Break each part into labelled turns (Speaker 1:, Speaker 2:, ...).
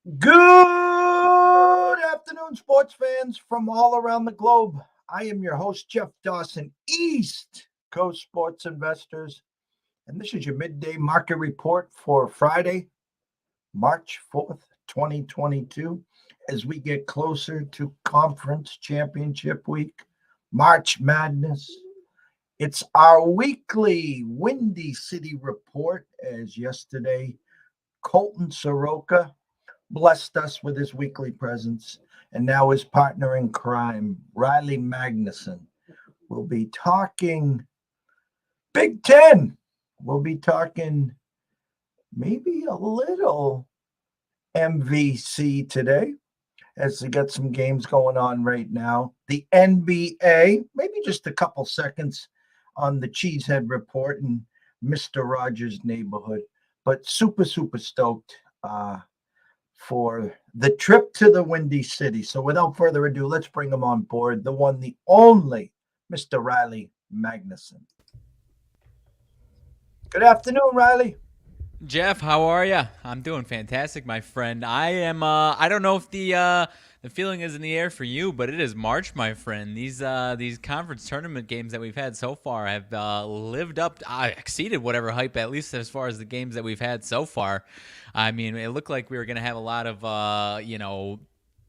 Speaker 1: Good afternoon, sports fans from all around the globe. I am your host, Jeff Dawson, East Coast Sports Investors, and this is your midday market report for Friday, March 4th, 2022, as we get closer to Conference Championship Week, March Madness. It's our weekly Windy City report, as yesterday, Colton Soroka blessed us with his weekly presence, and now his partner in crime, Riley Magnuson. We'll be talking Big 10. We'll be talking maybe a little MVC today as we got some games going on right now. The NBA, maybe just a couple seconds on the Cheesehead report and Mr. Rogers' neighborhood, but super stoked for the trip to the Windy City. So without further ado, let's bring him on board, the one, the only Mr. Riley Magnuson. Good afternoon, Riley.
Speaker 2: Jeff, how are you? I'm doing fantastic, my friend. I don't know if the feeling is in the air for you, but it is March, my friend. These conference tournament games that we've had so far have lived up, exceeded whatever hype, at least as far as the games that we've had so far. I mean, it looked like we were going to have a lot of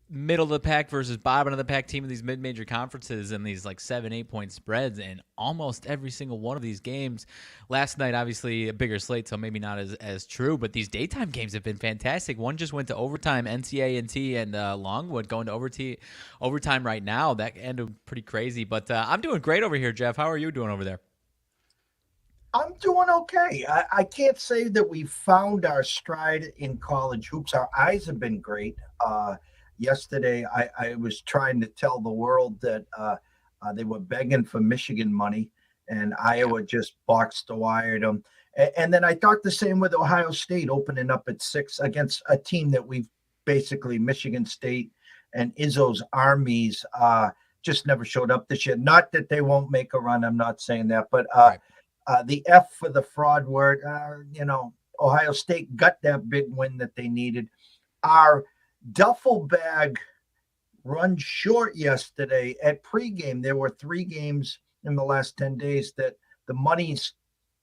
Speaker 2: middle of the pack versus bottom of the pack team in these mid-major conferences and these like 7-8 point spreads in almost every single one of these games. Last night, obviously a bigger slate, so maybe not as true, but these daytime games have been fantastic. One just went to overtime, NCA&T and Longwood going to overtime right now. That ended pretty crazy, but I'm doing great over here, Jeff. How are you doing over there?
Speaker 1: I'm doing okay. I can't say that we found our stride in college hoops. Our eyes have been great. Yesterday, I was trying to tell the world that they were begging for Michigan money, and Iowa just boxed wired them. And then I thought the same with Ohio State opening up at 6 against a team that we've basically, Michigan State and Izzo's armies, just never showed up this year. Not that they won't make a run. I'm not saying that, but
Speaker 2: Right.
Speaker 1: the F for the fraud word, Ohio State got that big win that they needed. Our duffel bag run short yesterday at pregame. There were 3 games in the last 10 days that the monies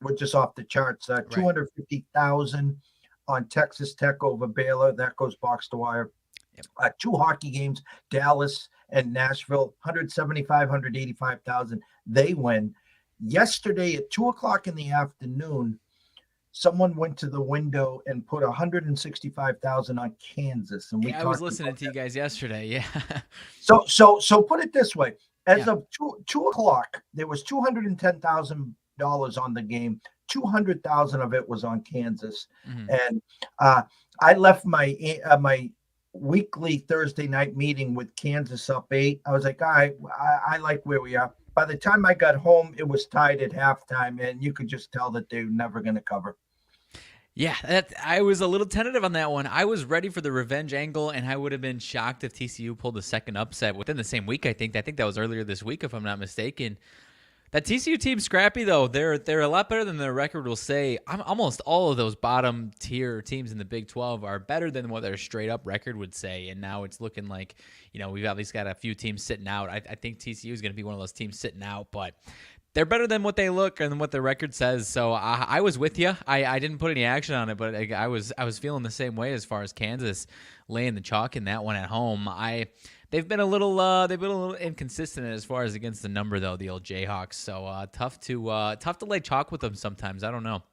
Speaker 1: were just off the charts.
Speaker 2: Right.
Speaker 1: 250,000 on Texas Tech over Baylor. That goes box to wire.
Speaker 2: Yep.
Speaker 1: 2 hockey games, Dallas and Nashville, 175, 185,000. They win. Yesterday at 2:00 in the afternoon, someone went to the window and put 165,000 on Kansas, and
Speaker 2: I was listening to you guys yesterday. Yeah.
Speaker 1: So put it this way: as
Speaker 2: Yeah.
Speaker 1: of 2 o'clock, there was $210,000 on the game. 200,000 of it was on Kansas,
Speaker 2: Mhm.
Speaker 1: and I left my weekly Thursday night meeting with Kansas up 8. I was like, I like where we are. By the time I got home, it was tied at halftime, and you could just tell that they're never going to cover.
Speaker 2: Yeah, I was a little tentative on that one. I was ready for the revenge angle, and I would have been shocked if TCU pulled a second upset within the same week. I think that was earlier this week, if I'm not mistaken. That TCU team's scrappy though. They're a lot better than their record will say. Almost all of those bottom tier teams in the Big 12 are better than what their straight up record would say. And now it's looking like we've at least got a few teams sitting out. I think TCU is going to be one of those teams sitting out, but they're better than what they look and what their record says. So I was with you. I didn't put any action on it, but I was feeling the same way as far as Kansas laying the chalk in that one at home. They've been a little inconsistent as far as against the number though, the old Jayhawks. So tough to lay chalk with them sometimes. I don't know.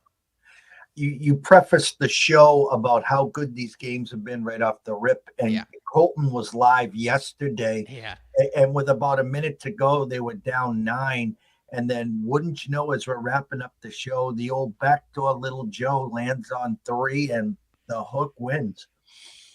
Speaker 1: You prefaced the show about how good these games have been right off the rip, and
Speaker 2: Yeah.
Speaker 1: Colton was live yesterday,
Speaker 2: Yeah.
Speaker 1: and with about a minute to go, they were down 9. And then, wouldn't you know, as we're wrapping up the show, the old backdoor little Joe lands on 3, and the hook wins.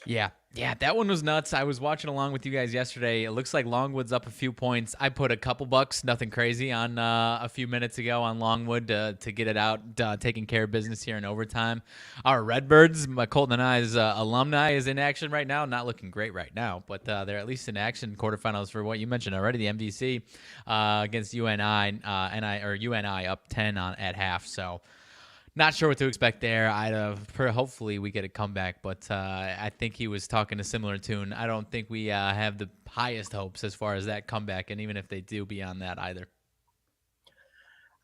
Speaker 2: Yeah, that one was nuts. I was watching along with you guys yesterday. It looks like Longwood's up a few points. I put a couple bucks, nothing crazy, on a few minutes ago on Longwood to get it out, taking care of business here in overtime. Our Redbirds, my Colton and I's alumni, is in action right now. Not looking great right now, but they're at least in action. Quarterfinals for what you mentioned already, the MVC against UNI, UNI up 10 at half. So Not sure what to expect there. Hopefully we get a comeback, but I think he was talking a similar tune. I don't think we have the highest hopes as far as that comeback, and even if they do beyond that either.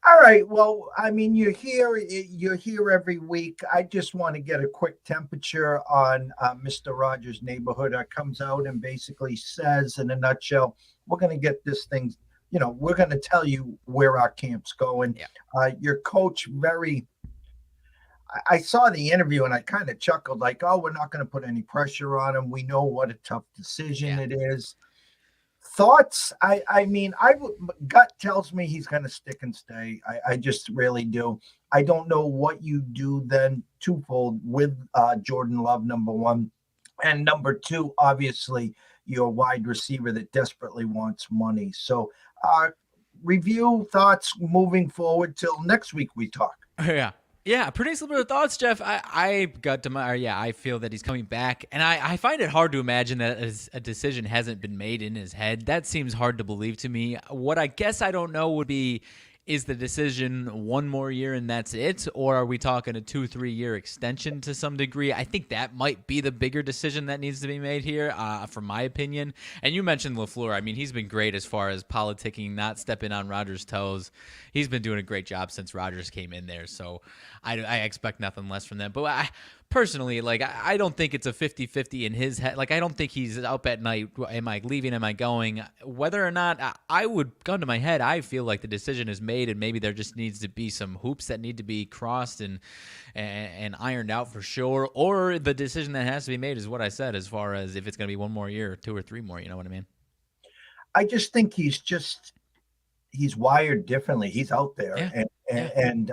Speaker 1: All right. Well, I mean, you're here every week. I just want to get a quick temperature on Mr. Rogers' neighborhood. Comes out and basically says, in a nutshell, we're going to get this thing. We're going to tell you where our camp's going.
Speaker 2: Yeah.
Speaker 1: Your coach, I saw the interview and I kind of chuckled, like, "Oh, we're not going to put any pressure on him. We know what a tough decision it is." Thoughts? I mean, gut tells me he's going to stick and stay. I just really do. I don't know what you do then twofold with Jordan Love, number one, and number two, obviously your wide receiver that desperately wants money. So, review thoughts moving forward till next week we talk.
Speaker 2: Yeah. Yeah, pretty similar thoughts, Jeff. I feel that he's coming back, and I find it hard to imagine that a decision hasn't been made in his head. That seems hard to believe to me. What I guess I don't know would be, is the decision one more year and that's it? Or are we talking a 2-3 year extension to some degree? I think that might be the bigger decision that needs to be made here, from my opinion. And you mentioned LaFleur. I mean, he's been great as far as politicking, not stepping on Rodgers' toes. He's been doing a great job since Rodgers came in there. So I expect nothing less from them. But personally, like, I don't think it's a 50-50 in his head. Like, I don't think he's up at night. Am I leaving? Am I going? Whether or not, I would, gun to my head, I feel like the decision is made, and maybe there just needs to be some hoops that need to be crossed and ironed out for sure. Or the decision that has to be made is what I said, as far as if it's going to be one more year or 2 or 3 more. You know what I mean?
Speaker 1: I just think he's wired differently. He's out there, and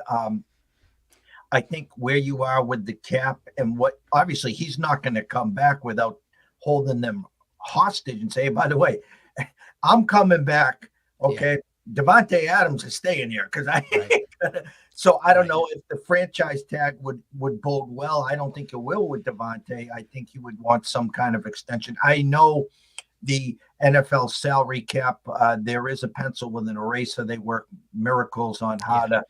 Speaker 1: I think where you are with the cap and what, obviously he's not going to come back without holding them hostage and say, hey, by the way, I'm coming back. Okay. Yeah. Devontae Adams is staying here because so I don't know if the franchise tag would bode well. I don't think it will with Devontae. I think he would want some kind of extension. I know the NFL salary cap, there is a pencil with an eraser. They work miracles on how to,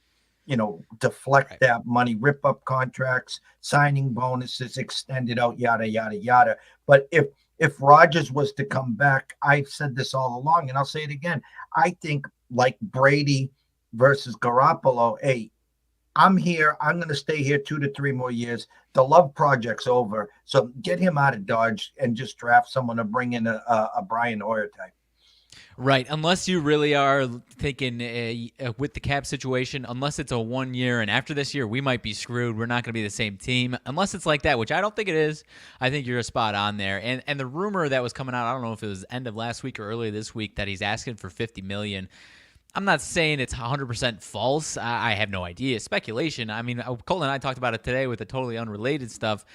Speaker 1: deflect that money, rip up contracts, signing bonuses, extend it out, yada, yada, yada. But if Rodgers was to come back, I've said this all along, and I'll say it again. I think like Brady versus Garoppolo, hey, I'm here. I'm going to stay here 2 to 3 more years. The Love project's over. So get him out of Dodge and just draft someone to bring in a Brian Hoyer type.
Speaker 2: Right, unless you really are thinking with the cap situation, unless it's a 1 year and after this year we might be screwed, we're not going to be the same team. Unless it's like that, which I don't think it is. I think you're a spot on there. And the rumor that was coming out, I don't know if it was end of last week or earlier this week, that he's asking for $50 million. I'm not saying it's 100% false. I have no idea. Speculation. I mean, Cole and I talked about it today with the totally unrelated stuff.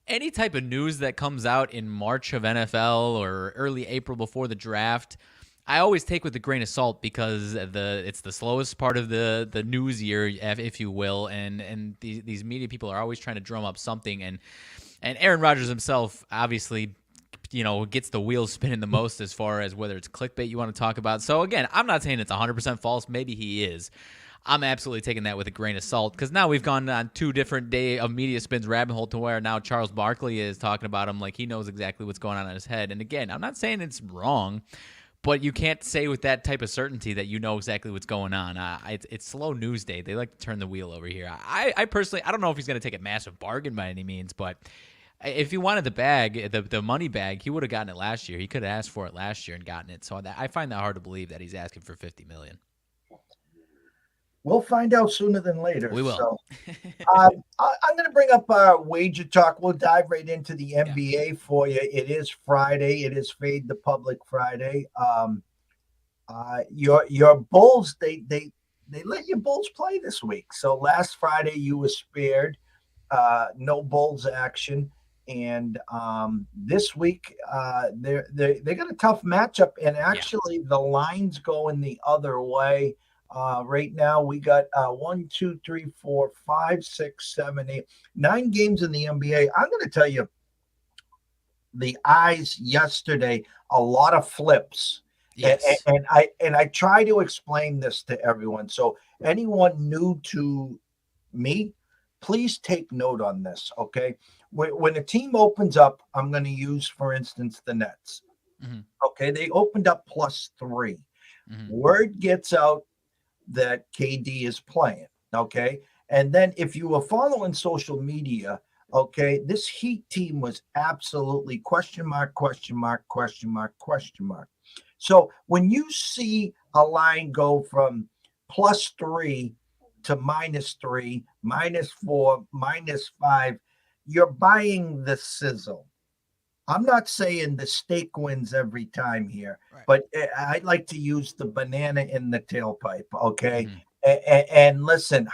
Speaker 2: Any type of news that comes out in March of NFL or early April before the draft, I always take with a grain of salt, because it's the slowest part of the news year, if you will, and these media people are always trying to drum up something, and Aaron Rodgers himself obviously, gets the wheels spinning the most as far as whether it's clickbait you want to talk about. So again, I'm not saying it's 100% false. Maybe he is. I'm absolutely taking that with a grain of salt, because now we've gone on 2 different day of media spins rabbit hole to where now Charles Barkley is talking about him like he knows exactly what's going on in his head. And again, I'm not saying it's wrong, but you can't say with that type of certainty that you know exactly what's going on. It's slow news day. They like to turn the wheel over here. I personally, I don't know if he's going to take a massive bargain by any means, but if he wanted the bag, the money bag, he would have gotten it last year. He could have asked for it last year and gotten it. So I find that hard to believe that he's asking for $50 million.
Speaker 1: We'll find out sooner than later.
Speaker 2: We will.
Speaker 1: So, I'm going to bring up our wager talk. We'll dive right into the NBA for you. It is Friday. It is Fade the Public Friday. Your Bulls, they let your Bulls play this week. So last Friday you were spared. No Bulls action. And this week they got a tough matchup. And actually the line's going the other way. Right now we got 1, 2, 3, 4, 5, 6, 7, 8, 9 games in the NBA. I'm going to tell you, the eyes yesterday, a lot of flips. Yes. And I try to explain this to everyone. So anyone new to me, please take note on this, okay? When a team opens up, I'm going to use, for instance, the Nets.
Speaker 2: Mm-hmm.
Speaker 1: Okay, they opened up +3.
Speaker 2: Mm-hmm.
Speaker 1: Word gets out that KD is playing, okay? And then if you were following social media, okay, this Heat team was absolutely question mark, question mark, question mark, question mark. So when you see a line go from +3 to -3, -4, -5, you're buying the sizzle. I'm not saying the steak wins every time here,
Speaker 2: Right.
Speaker 1: but I like to use the banana in the tailpipe. Okay.
Speaker 2: Mm-hmm.
Speaker 1: And listen,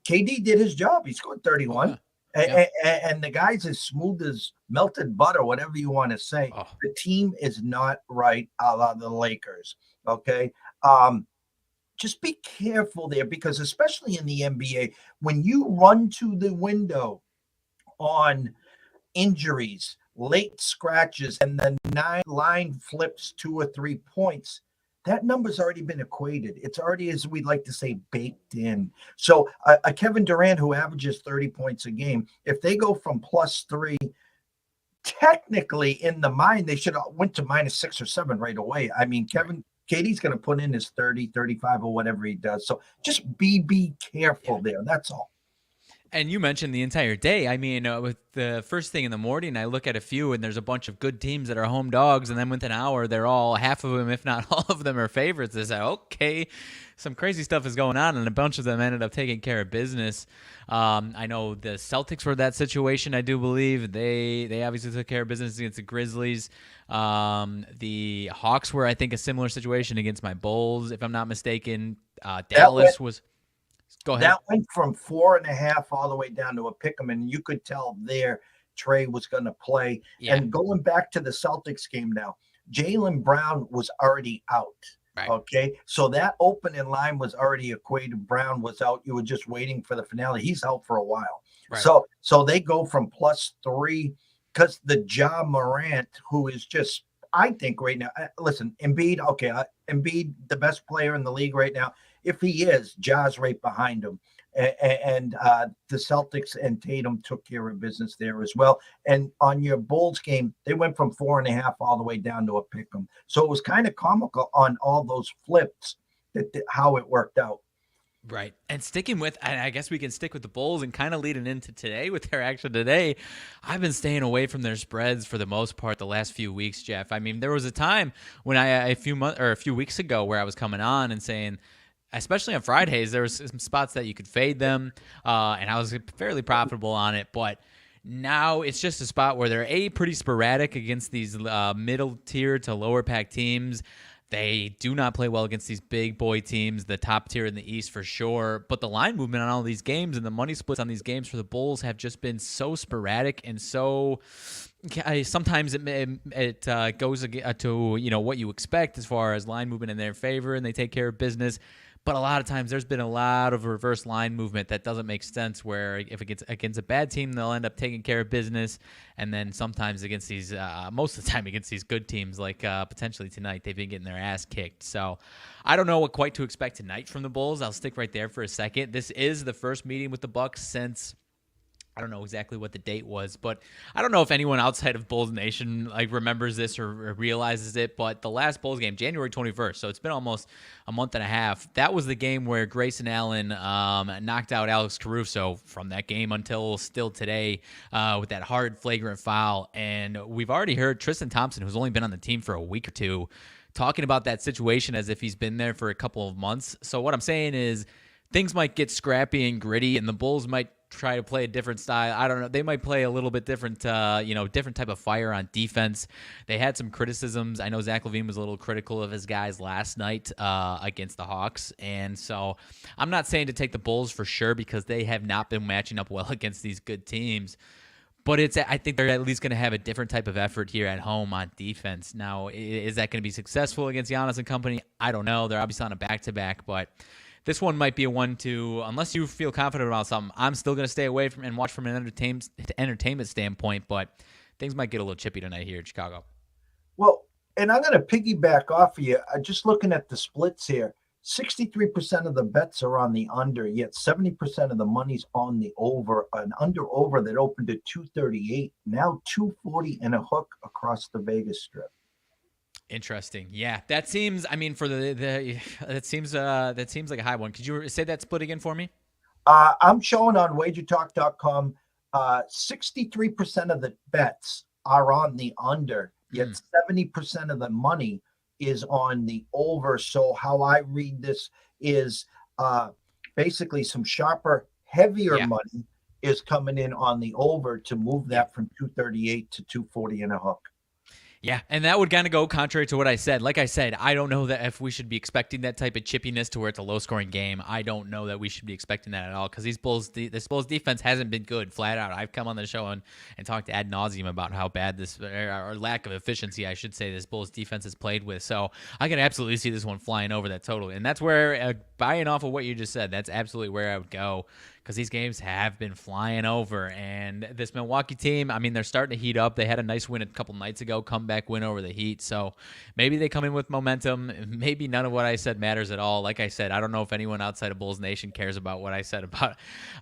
Speaker 1: KD did his job. He scored
Speaker 2: Oh,
Speaker 1: 31.
Speaker 2: yeah. Yeah.
Speaker 1: And the guy's as smooth as melted butter, whatever you want to say.
Speaker 2: Oh,
Speaker 1: The team is not right, a la the Lakers. Okay. Um, just be careful there because, especially in the NBA, when you run to the window on injuries, late scratches, and the line flips 2 or 3 points, that number's already been equated. It's already, as we like to say, baked in. So a Kevin Durant who averages 30 points a game, if they go from +3, technically in the mind, they should have went to -6 or 7 right away. I mean,
Speaker 2: right.
Speaker 1: KD's going to put in his 30, 35 or whatever he does. So just be careful
Speaker 2: Yeah.
Speaker 1: there. That's all.
Speaker 2: And you mentioned the entire day. I mean, with the first thing in the morning, I look at a few, and there's a bunch of good teams that are home dogs, and then within an hour, they're all half of them, if not all of them, are favorites. It's like, okay, some crazy stuff is going on, and a bunch of them ended up taking care of business. I know the Celtics were that situation. I do believe they obviously took care of business against the Grizzlies. The Hawks were, I think, a similar situation against my Bulls, if I'm not mistaken. Dallas was. Go ahead.
Speaker 1: That went from 4.5 all the way down to a pick 'em, and you could tell there Trey was going to play.
Speaker 2: Yeah.
Speaker 1: And going back to the Celtics game now, Jaylen Brown was already out.
Speaker 2: Right.
Speaker 1: Okay. So that opening line was already equated. Brown was out. You were just waiting for the finale. He's out for a while.
Speaker 2: Right.
Speaker 1: So they go from +3 because the Ja Morant, who is just, I think right now, listen, Embiid, okay, Embiid, the best player in the league right now. If he is, Ja's right behind him. And the Celtics and Tatum took care of business there as well. And on your Bulls game, they went from 4.5 all the way down to a pick 'em. So it was kind of comical on all those flips how it worked out.
Speaker 2: Right. And sticking with, I guess we can stick with the Bulls and kind of leading into today with their action today. I've been staying away from their spreads for the most part the last few weeks, Jeff. I mean, there was a time when a few weeks ago where I was coming on and saying, especially on Fridays, there was some spots that you could fade them, and I was fairly profitable on it. But now it's just a spot where they're pretty sporadic against these middle tier to lower pack teams. They do not play well against these big boy teams, the top tier in the East for sure. But the line movement on all these games and the money splits on these games for the Bulls have just been so sporadic and so. Sometimes it goes to what you expect as far as line movement in their favor, and they take care of business. But a lot of times there's been a lot of reverse line movement that doesn't make sense, where if it gets against a bad team, they'll end up taking care of business. And then sometimes against these, most of the time against these good teams, like potentially tonight, they've been getting their ass kicked. So I don't know what quite to expect tonight from the Bulls. I'll stick right there for a second. This is the first meeting with the Bucks since I don't know exactly what the date was, but I don't know if anyone outside of Bulls Nation remembers this or realizes it, but the last Bulls game, January 21st, so it's been almost a month and a half. That was the game where Grayson Allen knocked out Alex Caruso from that game until still today with that hard, flagrant foul. And we've already heard Tristan Thompson, who's only been on the team for a week or two, talking about that situation as if he's been there for a couple of months. So what I'm saying is things might get scrappy and gritty, and the Bulls might try to play a different style. I don't know. They might play a little bit different, different type of fire on defense. They had some criticisms. I know Zach LaVine was a little critical of his guys last night against the Hawks. And so I'm not saying to take the Bulls for sure because they have not been matching up well against these good teams. But I think they're at least going to have a different type of effort here at home on defense. Now, is that going to be successful against Giannis and company? I don't know. They're obviously on a back-to-back, but this one might be a 1-2. Unless you feel confident about something, I'm still going to stay away from and watch from an entertainment standpoint, but things might get a little chippy tonight here in Chicago.
Speaker 1: Well, and I'm going to piggyback off of you. Just looking at the splits here. 63% of the bets are on the under, yet 70% of the money's on the over. An under that opened at 238, now 240 and a hook across the Vegas Strip.
Speaker 2: Interesting. Yeah, that seems. I mean, for that seems like a high one. Could you say that split again for me?
Speaker 1: I'm showing on wagertalk.com 63% of the bets are on the under, yet 70% of the money is on the over. So how I read this is basically some sharper, heavier money is coming in on the over to move that from 238 to 240 and a hook.
Speaker 2: Yeah, and that would kind of go contrary to what I said. Like I said, I don't know that if we should be expecting that type of chippiness to where it's a low-scoring game. I don't know that we should be expecting that at all because this Bulls defense hasn't been good, flat out. I've come on the show and talked ad nauseum about how bad this, or lack of efficiency, I should say, this Bulls defense has played with. So I can absolutely see this one flying over that total. And that's where, buying off of what you just said, that's absolutely where I would go. Because these games have been flying over. And this Milwaukee team, I mean, they're starting to heat up. They had a nice win a couple nights ago, comeback win over the Heat. So maybe they come in with momentum. Maybe none of what I said matters at all. Like I said, I don't know if anyone outside of Bulls Nation cares about what I said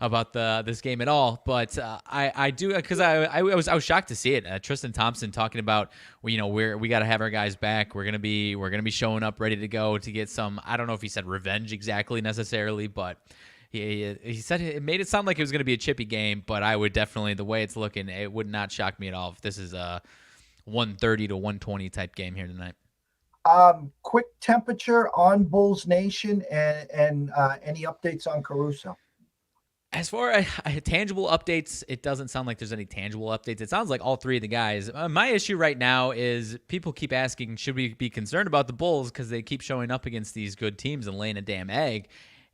Speaker 2: about this game at all. But I do, because I was shocked to see it. Tristan Thompson talking about, we got to have our guys back. We're gonna be showing up ready to go to get some. I don't know if he said revenge exactly necessarily, but. He said it made it sound like it was going to be a chippy game, but I would definitely, the way it's looking, it would not shock me at all if this is a 130 to 120 type game here tonight.
Speaker 1: Quick temperature on Bulls Nation and any updates on Caruso?
Speaker 2: As far as tangible updates, it doesn't sound like there's any tangible updates. It sounds like all three of the guys. My issue right now is people keep asking, should we be concerned about the Bulls because they keep showing up against these good teams and laying a damn egg?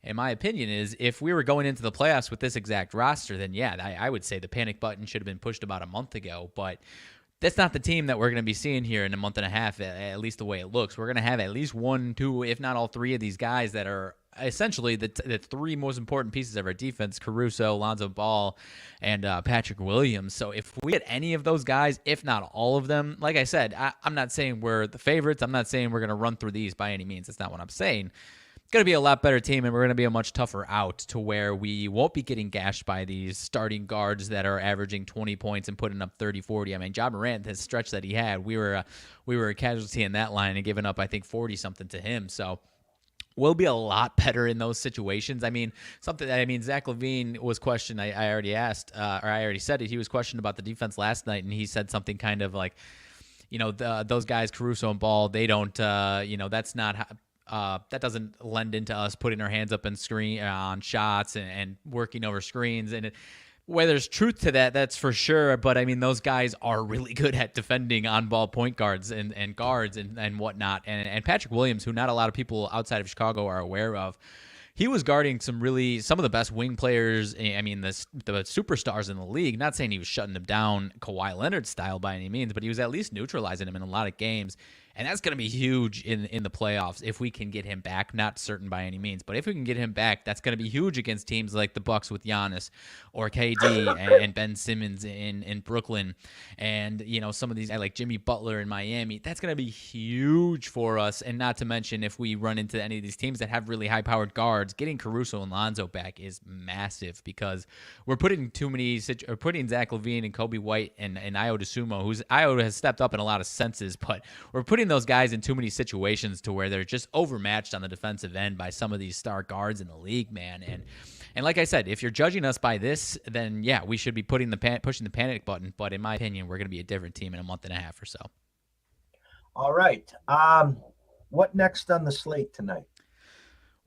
Speaker 2: And my opinion is, if we were going into the playoffs with this exact roster, then yeah, I would say the panic button should have been pushed about a month ago. But that's not the team that we're going to be seeing here in a month and a half, at least the way it looks. We're going to have at least one, two, if not all three of these guys that are essentially the three most important pieces of our defense: Caruso, Lonzo Ball, and Patrick Williams. So if we get any of those guys, if not all of them, like I said, I'm not saying we're the favorites. I'm not saying we're going to run through these by any means. That's not what I'm saying. It's going to be a lot better team, and we're going to be a much tougher out to where we won't be getting gashed by these starting guards that are averaging 20 points and putting up 30, 40. I mean, Ja Morant, his stretch that he had, we were a casualty in that line and giving up, I think, 40-something to him. So we'll be a lot better in those situations. I mean, Zach LaVine was questioned. I already asked, or I already said it. He was questioned about the defense last night, and he said something kind of like, those guys, Caruso and Ball, they don't, that's not how. That doesn't lend into us putting our hands up and screen on shots and working over screens. And where there's truth to that, that's for sure. But I mean, those guys are really good at defending on-ball point guards and guards and whatnot. And Patrick Williams, who not a lot of people outside of Chicago are aware of, he was guarding some of the best wing players. I mean, the superstars in the league. Not saying he was shutting them down Kawhi Leonard style by any means, but he was at least neutralizing them in a lot of games. And that's going to be huge in the playoffs if we can get him back. Not certain by any means, but if we can get him back, that's going to be huge against teams like the Bucks with Giannis or KD and Ben Simmons in Brooklyn, and some of these like Jimmy Butler in Miami. That's going to be huge for us. And not to mention, if we run into any of these teams that have really high-powered guards, getting Caruso and Lonzo back is massive because we're putting putting Zach LaVine and Kobe White and Ayo Dosunmu, who's Ayo has stepped up in a lot of senses, but we're putting those guys in too many situations to where they're just overmatched on the defensive end by some of these star guards in the league, man. And like I said, if you're judging us by this, then yeah, we should be pushing the panic button. But in my opinion, we're going to be a different team in a month and a half or so.
Speaker 1: All right. What next on the slate tonight?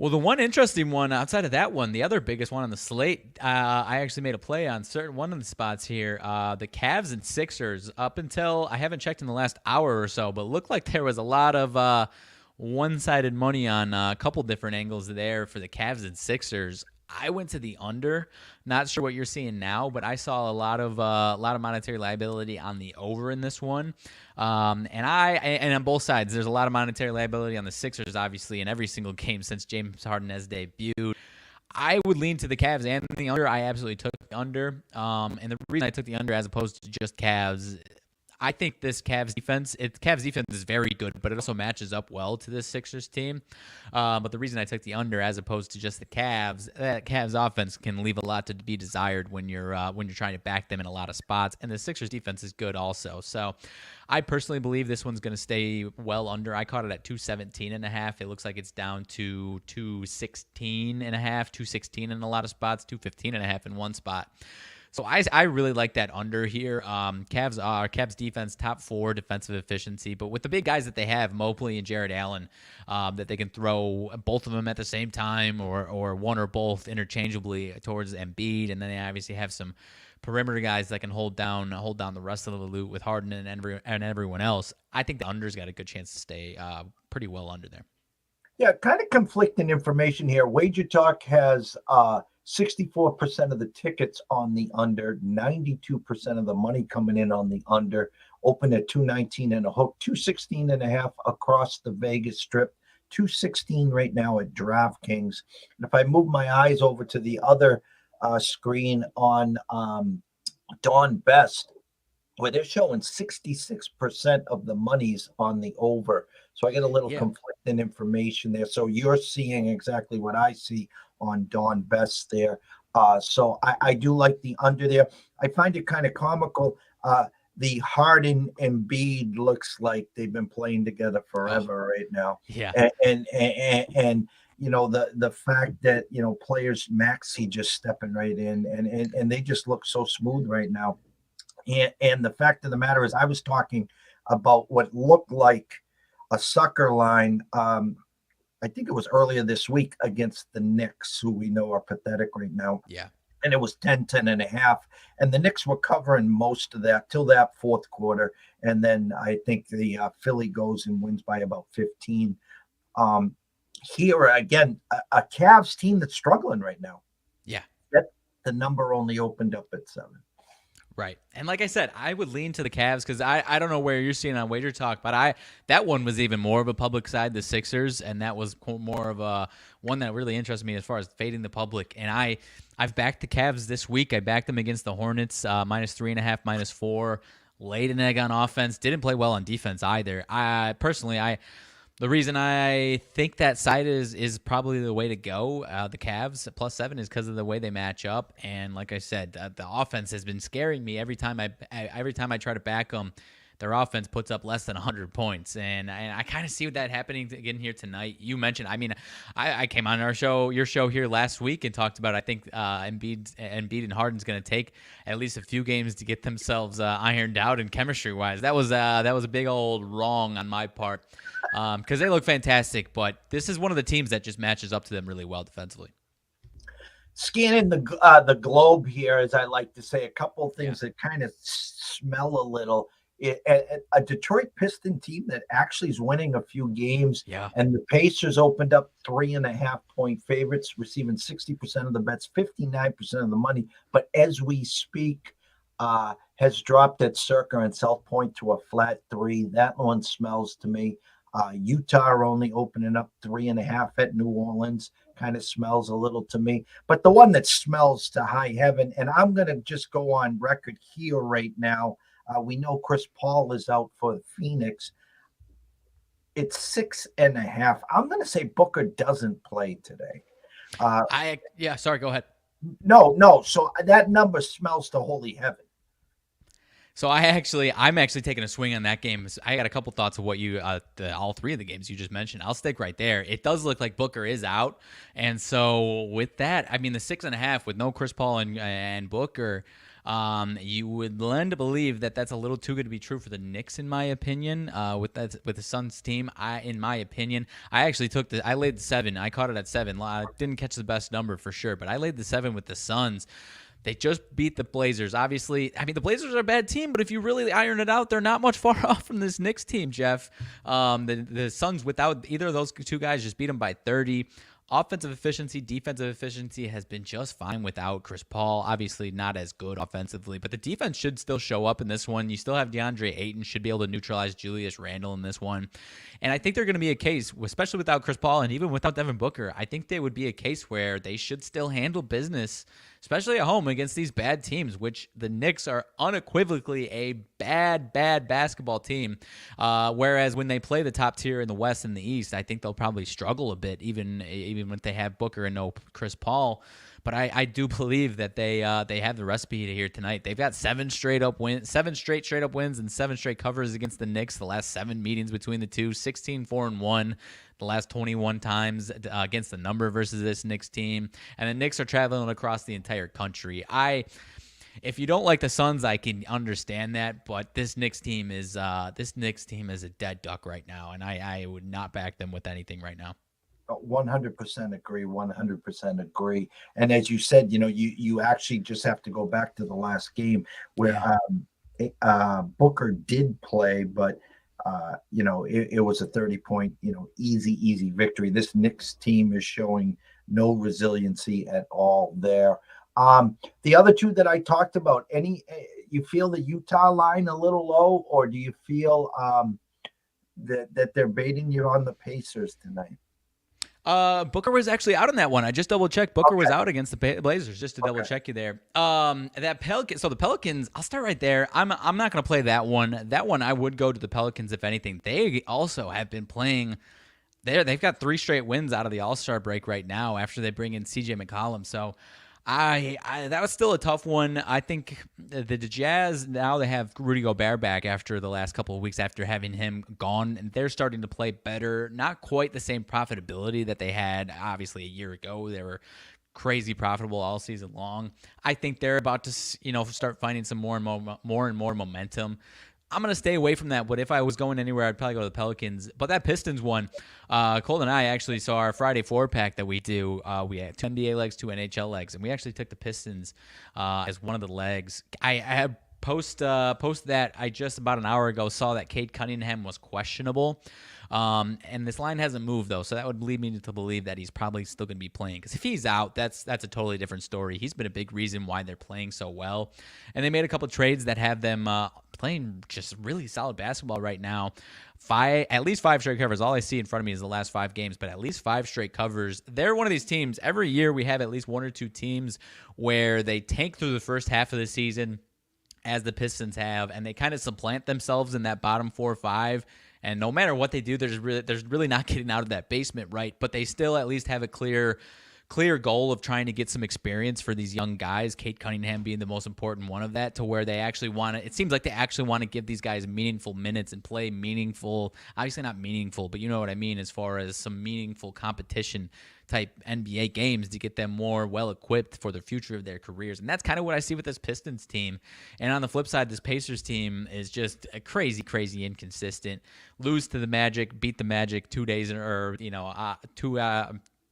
Speaker 2: Well, the one interesting one outside of that one, the other biggest one on the slate, I actually made a play on one of the spots here. The Cavs and Sixers. Up until I haven't checked in the last hour or so, but it looked like there was a lot of one-sided money on a couple different angles there for the Cavs and Sixers. I went to the under. Not sure what you're seeing now, but I saw a lot of monetary liability on the over in this one. And on both sides, there's a lot of monetary liability on the Sixers, obviously, in every single game since James Harden has debuted. I would lean to the Cavs and the under. I absolutely took the under. And the reason I took the under as opposed to just Cavs, I think this Cavs defense is very good, but it also matches up well to this Sixers team. But the reason I took the under as opposed to just the Cavs, that Cavs offense can leave a lot to be desired when you're trying to back them in a lot of spots, and the Sixers defense is good also. So I personally believe this one's going to stay well under. I caught it at 217.5. It looks like it's down to 216.5, 216 in a lot of spots, 215.5 in one spot. So I really like that under here. Cavs defense, top 4 defensive efficiency, but with the big guys that they have, Mobley and Jared Allen, that they can throw both of them at the same time or one or both interchangeably towards Embiid, and then they obviously have some perimeter guys that can hold down the rest of the loot with Harden and everyone else. I think the under's got a good chance to stay pretty well under there.
Speaker 1: Yeah, kind of conflicting information here. Wager Talk has 64% of the tickets on the under, 92% of the money coming in on the under. Open at 219 and a hook, 216.5 across the Vegas Strip, 216 right now at DraftKings. And if I move my eyes over to the other screen on Dawn Best, where they're showing 66% of the money's on the over. So I get a little conflicting information there. So you're seeing exactly what I see on Dawn Best there. So I do like the under there. I find it kind of comical. The Harden and Embiid looks like they've been playing together forever right now.
Speaker 2: Yeah.
Speaker 1: And you know, the fact that, you know, players, Maxey just stepping right in and they just look so smooth right now. And the fact of the matter is, I was talking about what looked like a sucker line. I think it was earlier this week against the Knicks, who we know are pathetic right now.
Speaker 2: Yeah.
Speaker 1: And it was 10.5. And the Knicks were covering most of that till that fourth quarter. And then I think the Philly goes and wins by about 15. Here again, a Cavs team that's struggling right now.
Speaker 2: Yeah.
Speaker 1: The number only opened up at 7.
Speaker 2: Right. And like I said, I would lean to the Cavs because I don't know where you're seeing on Wager Talk, but that one was even more of a public side, the Sixers, and that was more of a one that really interests me as far as fading the public. And I've backed the Cavs this week. I backed them against the Hornets, -3.5, -4. Laid an egg on offense. Didn't play well on defense either. The reason I think that side is probably the way to go, the Cavs +7, is because of the way they match up. And like I said, the offense has been scaring me every time I try to back them. Their offense puts up less than 100 points, and I kind of see that happening again here tonight. You mentioned, I came on your show here last week and talked about, I think Embiid and Harden's going to take at least a few games to get themselves ironed out and chemistry-wise. That was a big old wrong on my part because they look fantastic, but this is one of the teams that just matches up to them really well defensively.
Speaker 1: Scanning the globe here, as I like to say, a couple of things that kind of smell a little. A Detroit Piston team that actually is winning a few games.
Speaker 2: Yeah.
Speaker 1: And the Pacers opened up 3.5-point favorites, receiving 60% of the bets, 59% of the money. But as we speak, has dropped at Circa and South Point to a flat 3. That one smells to me. Utah only opening up 3.5 at New Orleans. Kind of smells a little to me. But the one that smells to high heaven, and I'm going to just go on record here right now. We know Chris Paul is out for Phoenix. It's 6.5. I'm going to say Booker doesn't play today.
Speaker 2: Sorry, go ahead.
Speaker 1: No. So that number smells to holy heaven.
Speaker 2: So I'm actually taking a swing on that game. I got a couple thoughts of what all three of the games you just mentioned. I'll stick right there. It does look like Booker is out, and so with that, the 6.5 with no Chris Paul and Booker. You would lend to believe that that's a little too good to be true for the Knicks, in my opinion. With the Suns team, in my opinion, I laid the 7. I caught it at 7. I didn't catch the best number for sure, but I laid the 7 with the Suns. They just beat the Blazers. Obviously, the Blazers are a bad team, but if you really iron it out, they're not much far off from this Knicks team, Jeff. The Suns, without either of those two guys, just beat them by 30. Offensive efficiency, defensive efficiency has been just fine without Chris Paul. Obviously not as good offensively, but the defense should still show up in this one. You still have DeAndre Ayton, should be able to neutralize Julius Randle in this one. And I think they're going to be a case, especially without Chris Paul and even without Devin Booker, I think they would be a case where they should still handle business especially at home against these bad teams, which the Knicks are unequivocally a bad basketball team. Whereas when they play the top tier in the West and the East, I think they'll probably struggle a bit, even when they have Booker and no Chris Paul. But I do believe that they have the recipe to here tonight. They've got seven straight up wins and 7 straight covers against the Knicks. The last 7 meetings between the two, 16-4-1. The last 21 times against the number versus this Knicks team, and the Knicks are traveling across the entire country. If you don't like the Suns, I can understand that, but this Knicks team is a dead duck right now, and I would not back them with anything right now.
Speaker 1: 100% agree. 100% agree. And as you said, you actually just have to go back to the last game where Booker did play, but it was a 30-point, easy victory. This Knicks team is showing no resiliency at all there. The other two that I talked about, you feel the Utah line a little low, or do you feel that they're baiting you on the Pacers tonight?
Speaker 2: Booker was actually out on that one. I just double checked. Booker was out against the Blazers, just to double check you there. So the Pelicans, I'll start right there. I'm not going to play that one. That one I would go to the Pelicans if anything. They also have been playing there. They've got 3 straight wins out of the All-Star break right now after they bring in CJ McCollum. So that was still a tough one. I think the Jazz, now they have Rudy Gobert back after the last couple of weeks after having him gone, and they're starting to play better. Not quite the same profitability that they had, obviously, a year ago. They were crazy profitable all season long. I think they're about to, start finding some more and more momentum. I'm going to stay away from that, but if I was going anywhere, I'd probably go to the Pelicans. But that Pistons one, Cole and I actually saw our Friday 4-pack that we do. We had 2 NBA legs, 2 NHL legs, and we actually took the Pistons as one of the legs. I had post that I just about an hour ago saw that Cade Cunningham was questionable. And this line hasn't moved, though, so that would lead me to believe that he's probably still going to be playing. Because if he's out, that's a totally different story. He's been a big reason why they're playing so well. And they made a couple of trades that have them playing just really solid basketball right now. At least 5 straight covers. All I see in front of me is the last 5 games, but at least 5 straight covers. They're one of these teams. Every year we have at least 1 or 2 teams where they tank through the first half of the season, as the Pistons have, and they kind of supplant themselves in that bottom 4 or 5. And no matter what they do, there's really not getting out of that basement, right? But they still at least have a clear goal of trying to get some experience for these young guys, Cade Cunningham being the most important one of that, to where they actually want to – it seems like they actually want to give these guys meaningful minutes and play meaningful – obviously not meaningful, but you know what I mean, as far as some meaningful competition type NBA games to get them more well-equipped for the future of their careers. And that's kind of what I see with this Pistons team. And on the flip side, this Pacers team is just a crazy inconsistent. Lose to the Magic, beat the Magic 2 days, or,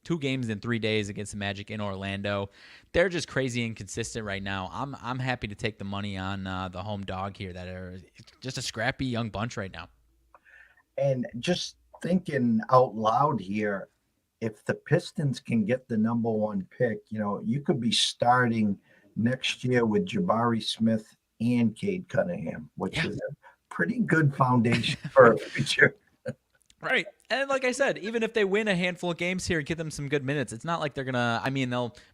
Speaker 2: two games in 3 days against the Magic in Orlando. They're just crazy inconsistent right now. I'm happy to take the money on the home dog here, that are just a scrappy young bunch right now.
Speaker 1: And just thinking out loud here, if the Pistons can get the number 1 pick, you could be starting next year with Jabari Smith and Cade Cunningham, which is a pretty good foundation for a future.
Speaker 2: Right. And like I said, even if they win a handful of games here and give them some good minutes, it's not like they're going to,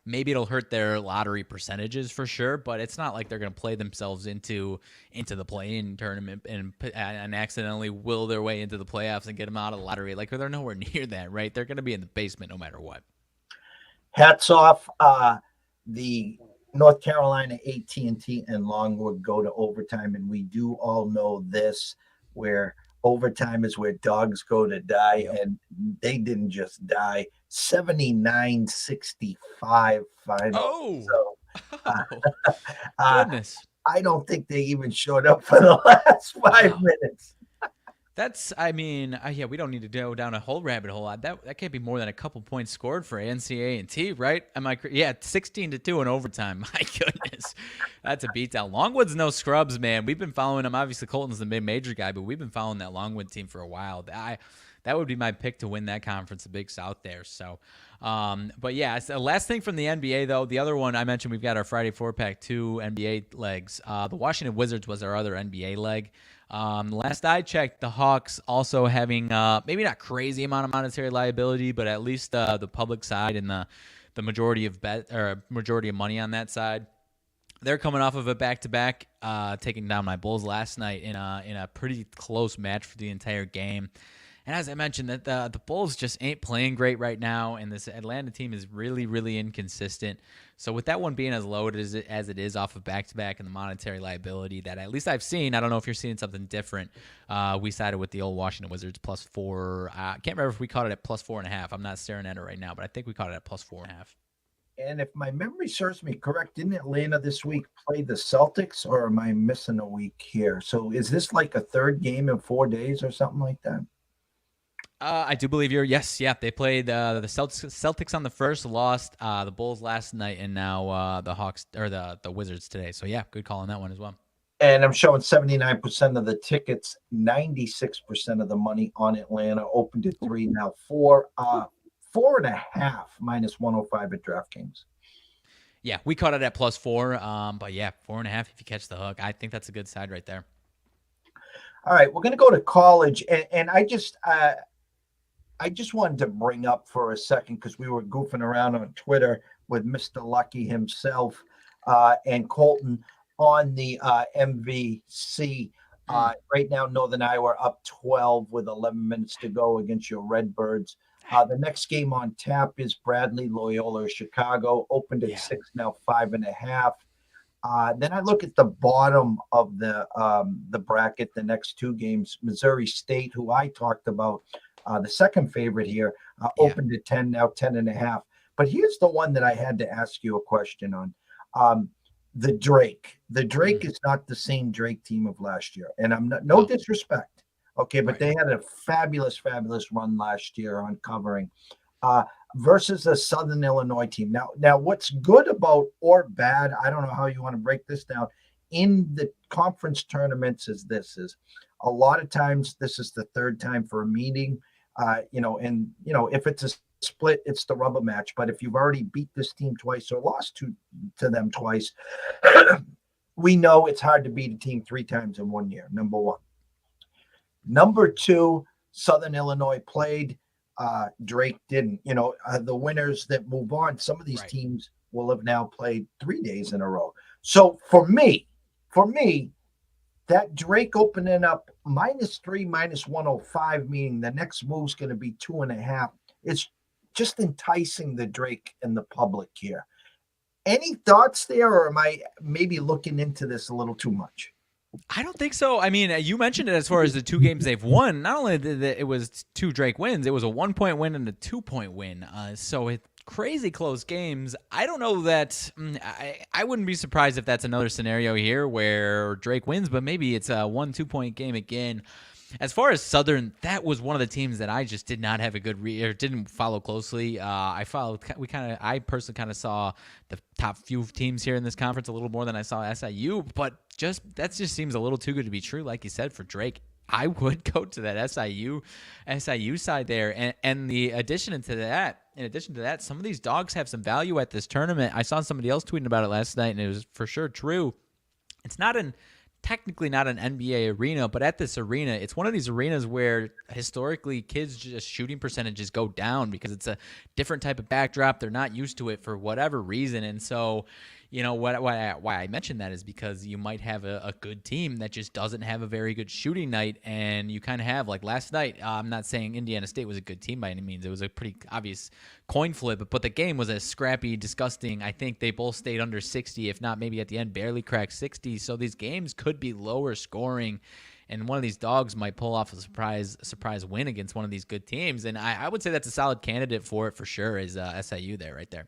Speaker 2: maybe it'll hurt their lottery percentages for sure, but it's not like they're going to play themselves into the play-in tournament and accidentally will their way into the playoffs and get them out of the lottery. Like, they're nowhere near that, right? They're going to be in the basement no matter what.
Speaker 1: Hats off. The North Carolina AT&T and Longwood go to overtime, and we do all know this, where overtime is where dogs go to die, and they didn't just die. 79-65 final.
Speaker 2: Goodness.
Speaker 1: I don't think they even showed up for the last 5 minutes.
Speaker 2: We don't need to go down a whole rabbit hole. That can't be more than a couple points scored for NCAA&T, right? 16-2 in overtime. My goodness. That's a beatdown. Longwood's no scrubs, man. We've been following them. Obviously, Colton's the mid-major guy, but we've been following that Longwood team for a while. That would be my pick to win that conference, the Big South there. So, the last thing from the NBA, though, the other one I mentioned, we've got our Friday 4-pack, 2 NBA legs. The Washington Wizards was our other NBA leg. Last I checked, the Hawks also having maybe not crazy amount of monetary liability, but at least the public side and the majority of money on that side. They're coming off of a back-to-back, taking down my Bulls last night in a pretty close match for the entire game. And as I mentioned, that the Bulls just ain't playing great right now, and this Atlanta team is really, really inconsistent. So with that one being as low as it is off of back-to-back and the monetary liability that at least I've seen, I don't know if you're seeing something different. We sided with the old Washington Wizards +4. I can't remember if we caught it at +4.5. I'm not staring at it right now, but I think we caught it at +4.5.
Speaker 1: And if my memory serves me correct, didn't Atlanta this week play the Celtics, or am I missing a week here? So is this like a third game in 4 days or something like that?
Speaker 2: I do believe yes. They played the Celtics on the first, lost the Bulls last night, and now the Hawks or the Wizards today. So yeah, good call on that one as well.
Speaker 1: And I'm showing 79% of the tickets, 96% of the money on Atlanta. Opened at 3, now 4. 4.5 -105 at DraftKings.
Speaker 2: Yeah, we caught it at +4. But yeah, 4.5 if you catch the hook. I think that's a good side right there.
Speaker 1: All right, we're going to go to college, and I just wanted to bring up for a second, because we were goofing around on Twitter with Mr. Lucky himself and Colton on the MVC. Right now, Northern Iowa up 12 with 11 minutes to go against your Redbirds. The next game on tap is Bradley Loyola Chicago, opened at 6, now 5.5. Then I look at the bottom of the bracket, the next 2 games. Missouri State, who I talked about, the second favorite here, opened at 10, now 10.5. But here's the one that I had to ask you a question on. The Drake. The Drake is not the same Drake team of last year. And I'm not, no disrespect. Okay, but they had a fabulous run last year on covering versus a Southern Illinois team. Now, what's good about, or bad, I don't know how you want to break this down, in the conference tournaments is a lot of times this is the third time for a meeting, if it's a split, it's the rubber match. But if you've already beat this team twice or lost to them twice, we know it's hard to beat a team 3 times in 1 year, number one. Number 2, Southern Illinois played. Drake didn't. The winners that move on, some of these teams will have now played 3 days in a row. So for me, that Drake opening up -3, -105, meaning the next move's going to be 2.5. It's just enticing the Drake and the public here. Any thoughts there, or am I maybe looking into this a little too much?
Speaker 2: I don't think so. I mean, you mentioned it as far as the 2 games they've won. Not only did it was 2 Drake wins, it was a 1-point win and a 2-point win. So it's crazy close games. I don't know that I wouldn't be surprised if that's another scenario here where Drake wins, but maybe it's a 1-2-point game again. As far as Southern, that was one of the teams that I just did not have a good or didn't follow closely. I personally kind of saw the top few teams here in this conference a little more than I saw SIU, but that just seems a little too good to be true. Like you said, for Drake, I would go to that SIU side there. And in addition to that, some of these dogs have some value at this tournament. I saw somebody else tweeting about it last night, and it was for sure true. It's technically not an NBA arena, but at this arena, it's one of these arenas where historically kids' just shooting percentages go down because it's a different type of backdrop. They're not used to it for whatever reason. And so, why I mentioned that is because you might have a good team that just doesn't have a very good shooting night, and you kind of have, like last night, I'm not saying Indiana State was a good team by any means. It was a pretty obvious coin flip, but the game was a scrappy, disgusting. I think they both stayed under 60, if not maybe at the end barely cracked 60. So these games could be lower scoring, and one of these dogs might pull off a surprise win against one of these good teams. And I would say that's a solid candidate for it for sure, is SIU there right there.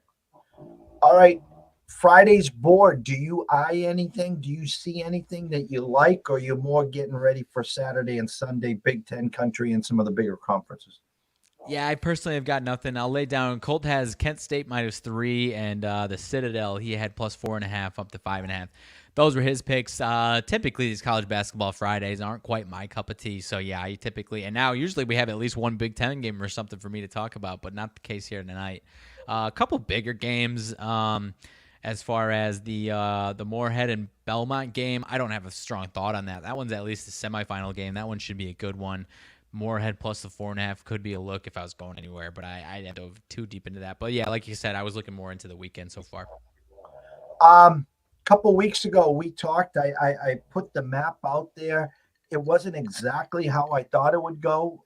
Speaker 1: All right. Friday's board. Do you eye anything? Do you see anything that you like, or you're more getting ready for Saturday and Sunday, Big Ten country and some of the bigger conferences?
Speaker 2: Yeah, I personally have got nothing. I'll lay down. Colt has Kent State -3, and the Citadel, he had +4.5 up to 5.5. Those were his picks. Typically, these college basketball Fridays aren't quite my cup of tea. So, yeah, usually we have at least one Big Ten game or something for me to talk about, but not the case here tonight. A couple bigger games. As far as the Moorhead and Belmont game, I don't have a strong thought on that. That one's at least a semifinal game. That one should be a good one. Moorhead plus the 4.5 could be a look if I was going anywhere, but I didn't dove too deep into that. But yeah, like you said, I was looking more into the weekend so far.
Speaker 1: Couple weeks ago, we talked. I put the map out there. It wasn't exactly how I thought it would go,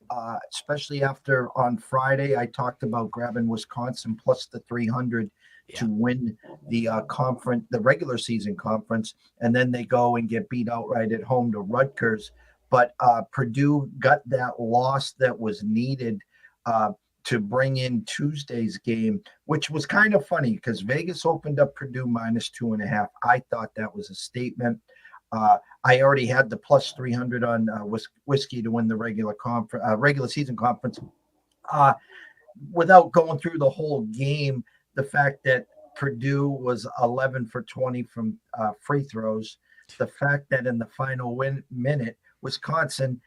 Speaker 1: especially after on Friday I talked about grabbing Wisconsin plus the 300 to win the conference, the regular season conference, and then they go and get beat outright at home to Rutgers. But Purdue got that loss that was needed to bring in Tuesday's game, which was kind of funny because Vegas opened up Purdue minus 2.5. I thought that was a statement. I already had the plus 300 on whiskey to win the regular season conference. Without going through the whole game, the fact that Purdue was 11 for 20 from free throws, the fact that in the final minute, Wisconsin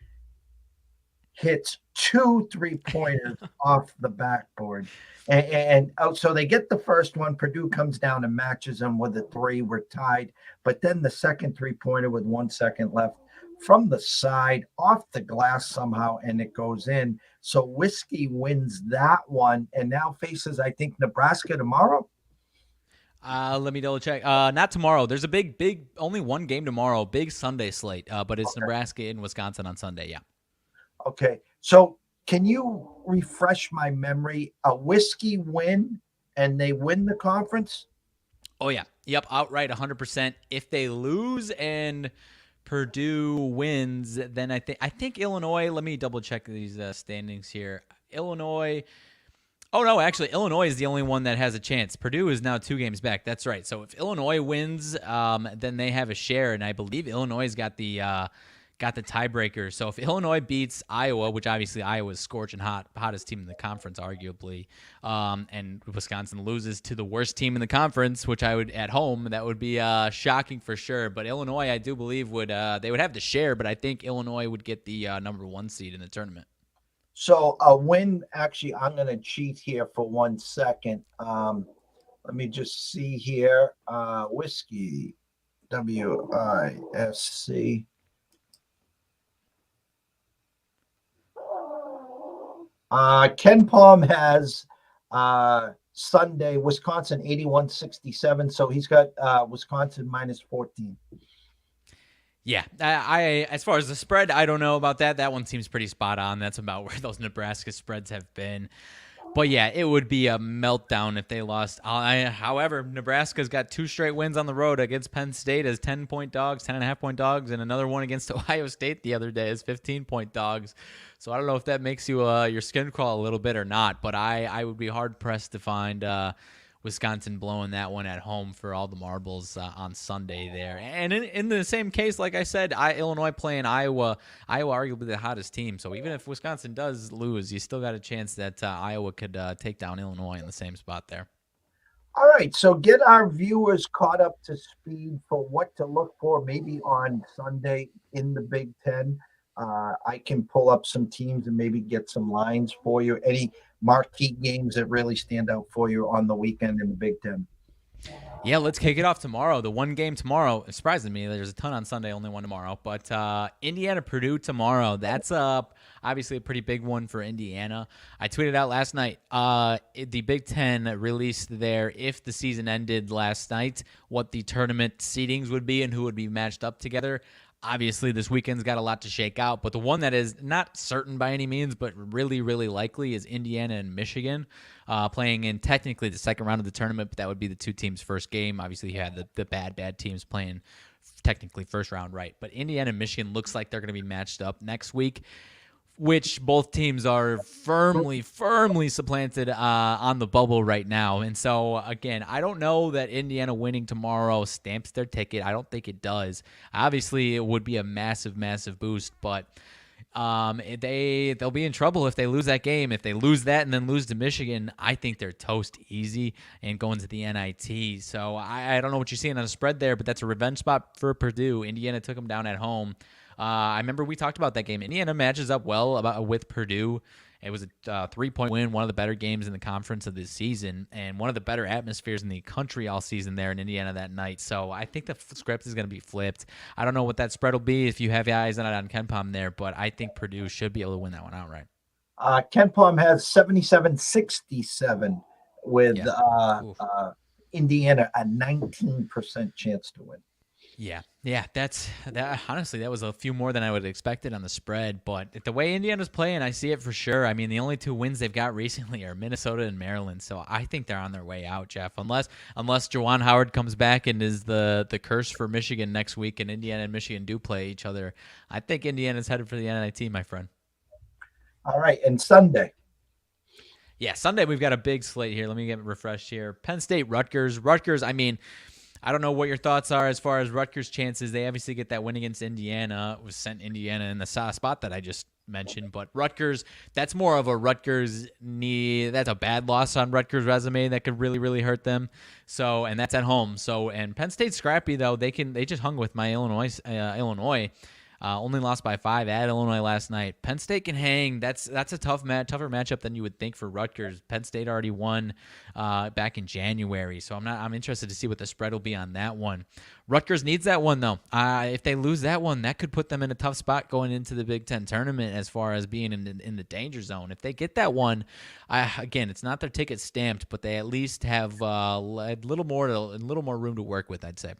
Speaker 1: hits 2 3-pointers off the backboard. And so they get the first one. Purdue comes down and matches them with a 3. We're tied. But then the second 3-pointer with 1 second left from the side, off the glass somehow, and it goes in. So Whiskey wins that one and now faces, I think, Nebraska tomorrow.
Speaker 2: Let me double check. Not tomorrow. There's a big, only one game tomorrow. Big Sunday slate, but it's Nebraska and Wisconsin on Sunday. Yeah.
Speaker 1: Okay. So can you refresh my memory? A Whiskey win and they win the conference?
Speaker 2: Oh, yeah. Yep. Outright 100%. If they lose and Purdue wins, then I think Illinois, let me double check these standings here. Illinois. Oh, no, actually, Illinois is the only one that has a chance. Purdue is now 2 games back. That's right. So if Illinois wins, then they have a share, and I believe Illinois got the tiebreaker. So if Illinois beats Iowa, which obviously Iowa is scorching hot, hottest team in the conference, arguably, and Wisconsin loses to the worst team in the conference, which I would at home, that would be shocking for sure. But Illinois, I do believe would have the share, but I think Illinois would get the number 1 seed in the tournament.
Speaker 1: So a win, actually, I'm going to cheat here for 1 second. Let me just see here. Whiskey, WISC. Ken Palm has Sunday, Wisconsin 81-67. So he's got Wisconsin minus 14.
Speaker 2: Yeah, I as far as the spread, I don't know about that. That one seems pretty spot on. That's about where those Nebraska spreads have been. But yeah, it would be a meltdown if they lost. However, Nebraska's got 2 straight wins on the road against Penn State as 10-point dogs, 10.5-point dogs, and another one against Ohio State the other day as 15-point dogs. So I don't know if that makes you your skin crawl a little bit or not, but I would be hard-pressed to find Wisconsin blowing that one at home for all the marbles on Sunday there. And in the same case, like I said, Illinois playing Iowa. Iowa arguably the hottest team. So even if Wisconsin does lose, you still got a chance that Iowa could take down Illinois in the same spot there.
Speaker 1: All right. So get our viewers caught up to speed for what to look for maybe on Sunday in the Big Ten. I can pull up some teams and maybe get some lines for you. Any marquee games that really stand out for you on the weekend in the Big Ten?
Speaker 2: Yeah, let's kick it off tomorrow. The one game tomorrow, surprising me, there's a ton on Sunday, only one tomorrow. But Indiana-Purdue tomorrow, that's obviously a pretty big one for Indiana. I tweeted out last night, the Big Ten released there, if the season ended last night, what the tournament seedings would be and who would be matched up together. Obviously, this weekend's got a lot to shake out, but the one that is not certain by any means, but really, really likely is Indiana and Michigan playing in technically the second round of the tournament, but that would be the 2 teams' first game. Obviously, you had the bad teams playing technically first round, right? But Indiana and Michigan looks like they're going to be matched up next week, which both teams are firmly supplanted on the bubble right now. And so, again, I don't know that Indiana winning tomorrow stamps their ticket. I don't think it does. Obviously, it would be a massive, massive boost, but they'll be in trouble if they lose that game. If they lose that and then lose to Michigan, I think they're toast easy and going to the NIT. So I don't know what you're seeing on the spread there, but that's a revenge spot for Purdue. Indiana took them down at home. I remember we talked about that game. Indiana matches up well with Purdue, It was a 3-point win, one of the better games in the conference of this season, and one of the better atmospheres in the country all season there in Indiana that night. So I think the script is going to be flipped. I don't know what that spread will be if you have your eyes on KenPom there, but I think Purdue should be able to win that one outright.
Speaker 1: KenPom has 77-67 with
Speaker 2: Yeah.
Speaker 1: Indiana a 19% chance to win.
Speaker 2: Yeah, that. Honestly, that was a few more than I would have expected on the spread. But the way Indiana's playing, I see it for sure. I mean, the only two wins they've got recently are Minnesota and Maryland. So I think they're on their way out, Jeff. Unless Juwan Howard comes back and is the curse for Michigan next week, and Indiana and Michigan do play each other, I think Indiana's headed for the NIT, my friend.
Speaker 1: All right, and Sunday.
Speaker 2: Yeah, Sunday we've got a big slate here. Let me get refreshed here. Penn State, Rutgers. Rutgers, I mean, I don't know what your thoughts are as far as Rutgers' chances. They obviously get that win against Indiana. It was sent Indiana in the spot that I just mentioned. But Rutgers, that's more of a Rutgers knee. That's a bad loss on Rutgers' resume that could really, really hurt them. So, and that's at home. So, and Penn State's scrappy though. They just hung with my Illinois. Only lost by 5 at Illinois last night. Penn State can hang. That's a tougher matchup than you would think for Rutgers. Penn State already won back in January, so I'm interested to see what the spread will be on that one. Rutgers needs that one though. If they lose that one, that could put them in a tough spot going into the Big Ten tournament as far as being in the danger zone. If they get that one, again, it's not their ticket stamped, but they at least have a little more room to work with, I'd say.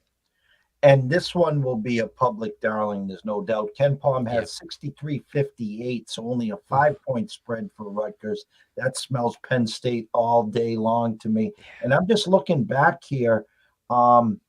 Speaker 1: And this one will be a public darling, there's no doubt. KenPom has 63-58, so only a 5-point spread for Rutgers. That smells Penn State all day long to me. And I'm just looking back here. Home.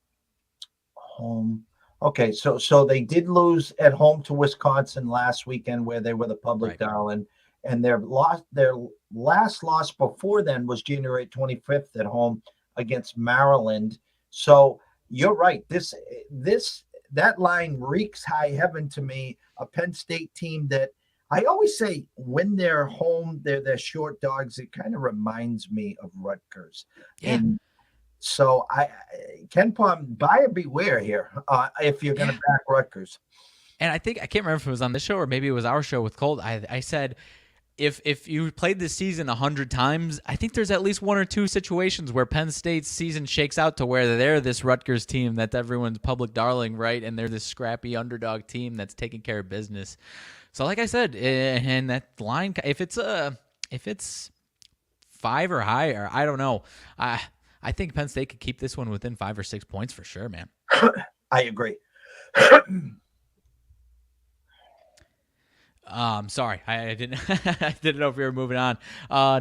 Speaker 1: Okay, so they did lose at home to Wisconsin last weekend, where they were the public darling. And their last loss before then was January 25th at home against Maryland. So you're right. That line reeks high heaven to me. A Penn State team that I always say when they're home, they're short dogs. It kind of reminds me of Rutgers. Yeah. And so KenPom, buyer beware here if you're going to back Rutgers.
Speaker 2: And I can't remember if it was on this show or maybe it was our show with Colt. I said, if you played this season 100 times, I think there's at least one or two situations where Penn State's season shakes out to where they're this Rutgers team that everyone's public darling, right? And they're this scrappy underdog team that's taking care of business. So like I said, and that line, if it's 5 or higher, I don't know. I think Penn State could keep this one within 5 or 6 points for sure, man.
Speaker 1: I agree.
Speaker 2: Sorry, I didn't I didn't know if we were moving on.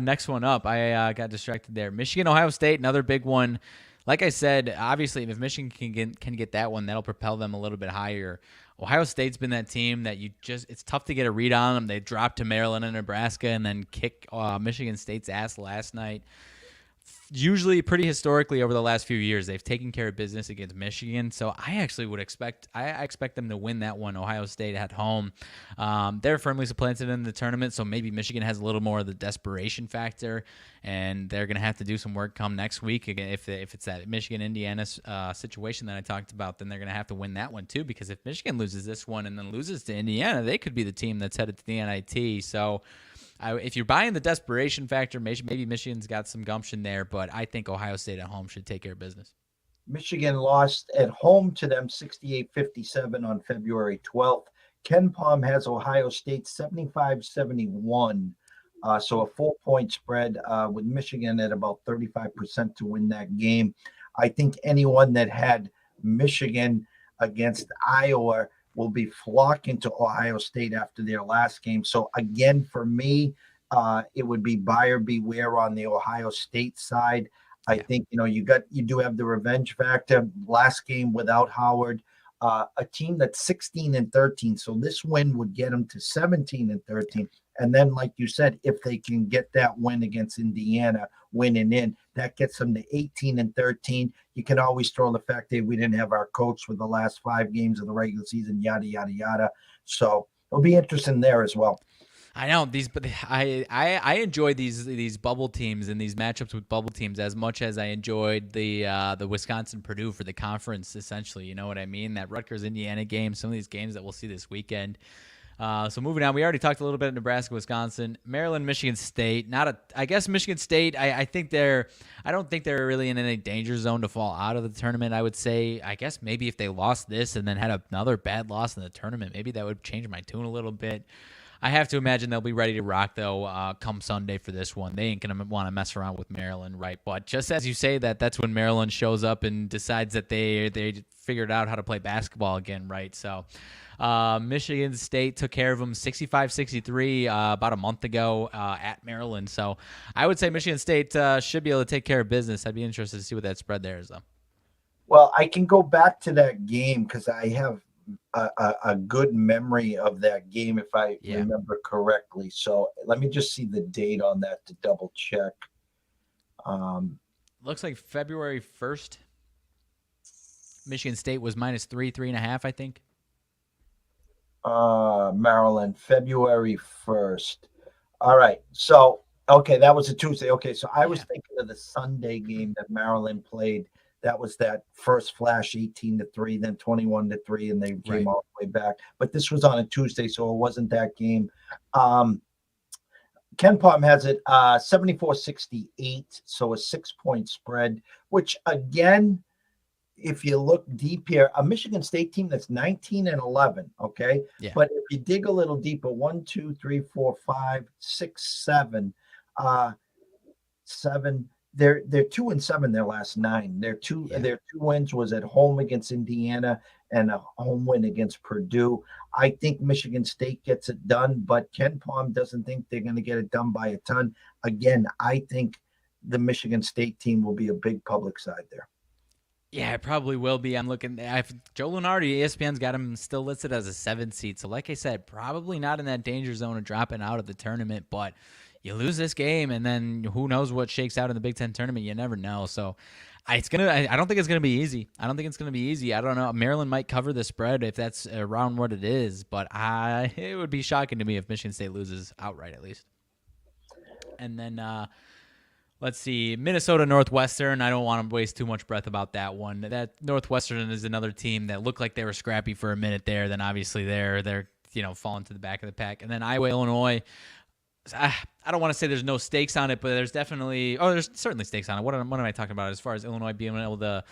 Speaker 2: Next one up, I got distracted there. Michigan, Ohio State, another big one. Like I said, obviously, if Michigan can get that one, that'll propel them a little bit higher. Ohio State's been that team that it's tough to get a read on them. They dropped to Maryland and Nebraska and then kick Michigan State's ass last night. Usually pretty historically over the last few years, they've taken care of business against Michigan. So I actually would expect them to win that one, Ohio State at home. They're firmly supplanted in the tournament, so maybe Michigan has a little more of the desperation factor, and they're going to have to do some work come next week. Again, if it's that Michigan-Indiana situation that I talked about, then they're going to have to win that one too, because if Michigan loses this one and then loses to Indiana, they could be the team that's headed to the NIT. So if you're buying the desperation factor, maybe Michigan's got some gumption there, but I think Ohio State at home should take care of business.
Speaker 1: Michigan lost at home to them 68-57 on February 12th. KenPom has Ohio State 75-71. So a 4-point spread with Michigan at about 35% to win that game. I think anyone that had Michigan against Iowa will be flocking to Ohio State after their last game. So again, for me, it would be buyer beware on the Ohio State side. I think, you do have the revenge factor. Last game without Howard, a team that's 16-13. So this win would get them to 17-13. And then, like you said, if they can get that win against Indiana, winning in, that gets them to 18-13. You can always throw the fact that we didn't have our coach for the last 5 games of the regular season, yada, yada, yada. So it'll be interesting there as well.
Speaker 2: I know but I enjoy these bubble teams and these matchups with bubble teams as much as I enjoyed the Wisconsin Purdue for the conference. Essentially, you know what I mean? That Rutgers Indiana game, some of these games that we'll see this weekend. So moving on, we already talked a little bit of Nebraska, Wisconsin, Maryland, Michigan State. I guess Michigan State. I don't think they're really in any danger zone to fall out of the tournament. I would say. I guess maybe if they lost this and then had another bad loss in the tournament, maybe that would change my tune a little bit. I have to imagine they'll be ready to rock, though, come Sunday for this one. They ain't going to want to mess around with Maryland, right? But just as you say that's when Maryland shows up and decides that they figured out how to play basketball again, right? So Michigan State took care of them 65-63 about a month ago at Maryland. So I would say Michigan State should be able to take care of business. I'd be interested to see what that spread there is, though.
Speaker 1: Well, I can go back to that game because I have a good memory of that game, if I remember correctly. So let me just see the date on that to double check.
Speaker 2: Looks like February 1st. Michigan State was -3.5, I think.
Speaker 1: Maryland, February 1st. All right. So, okay, that was a Tuesday. Okay, so I was thinking of the Sunday game that Maryland played. That was that first flash 18-3, then 21-3, and they came all the way back. But this was on a Tuesday, so it wasn't that game. Ken Palm has it 74-68, so a 6-point spread, which again, if you look deep here, a Michigan State team that's 19-11, okay?
Speaker 2: Yeah.
Speaker 1: But if you dig a little deeper, 1, 2, 3, 4, 5, 6, 7, 7. They're 2-7 their last 9. Their two wins was at home against Indiana and a home win against Purdue. I think Michigan State gets it done, but Ken Palm doesn't think they're going to get it done by a ton. Again, I think the Michigan State team will be a big public side there.
Speaker 2: Yeah, it probably will be. I'm looking. Joe Lunardi, ESPN's got him still listed as a 7 seed. So, like I said, probably not in that danger zone of dropping out of the tournament. But you lose this game, and then who knows what shakes out in the Big Ten tournament? You never know. So, I don't think it's gonna be easy. I don't know. Maryland might cover the spread if that's around what it is. But it would be shocking to me if Michigan State loses outright, at least. And then. Let's see, Minnesota Northwestern. I don't want to waste too much breath about that one. That Northwestern is another team that looked like they were scrappy for a minute there. Then obviously they're falling to the back of the pack. And then Iowa, Illinois. I don't want to say there's no stakes on it, but there's certainly stakes on it. What am I talking about as far as Illinois being able to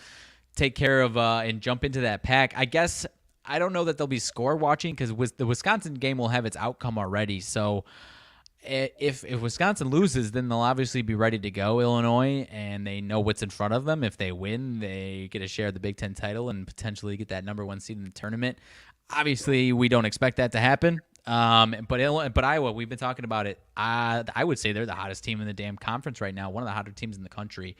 Speaker 2: take care of and jump into that pack? I guess I don't know that they'll be score watching because the Wisconsin game will have its outcome already. So. If Wisconsin loses, then they'll obviously be ready to go, Illinois, and they know what's in front of them. If they win, they get a share of the Big Ten title and potentially get that number 1 seed in the tournament. Obviously, we don't expect that to happen. But Iowa, we've been talking about it. I would say they're the hottest team in the damn conference right now, one of the hotter teams in the country.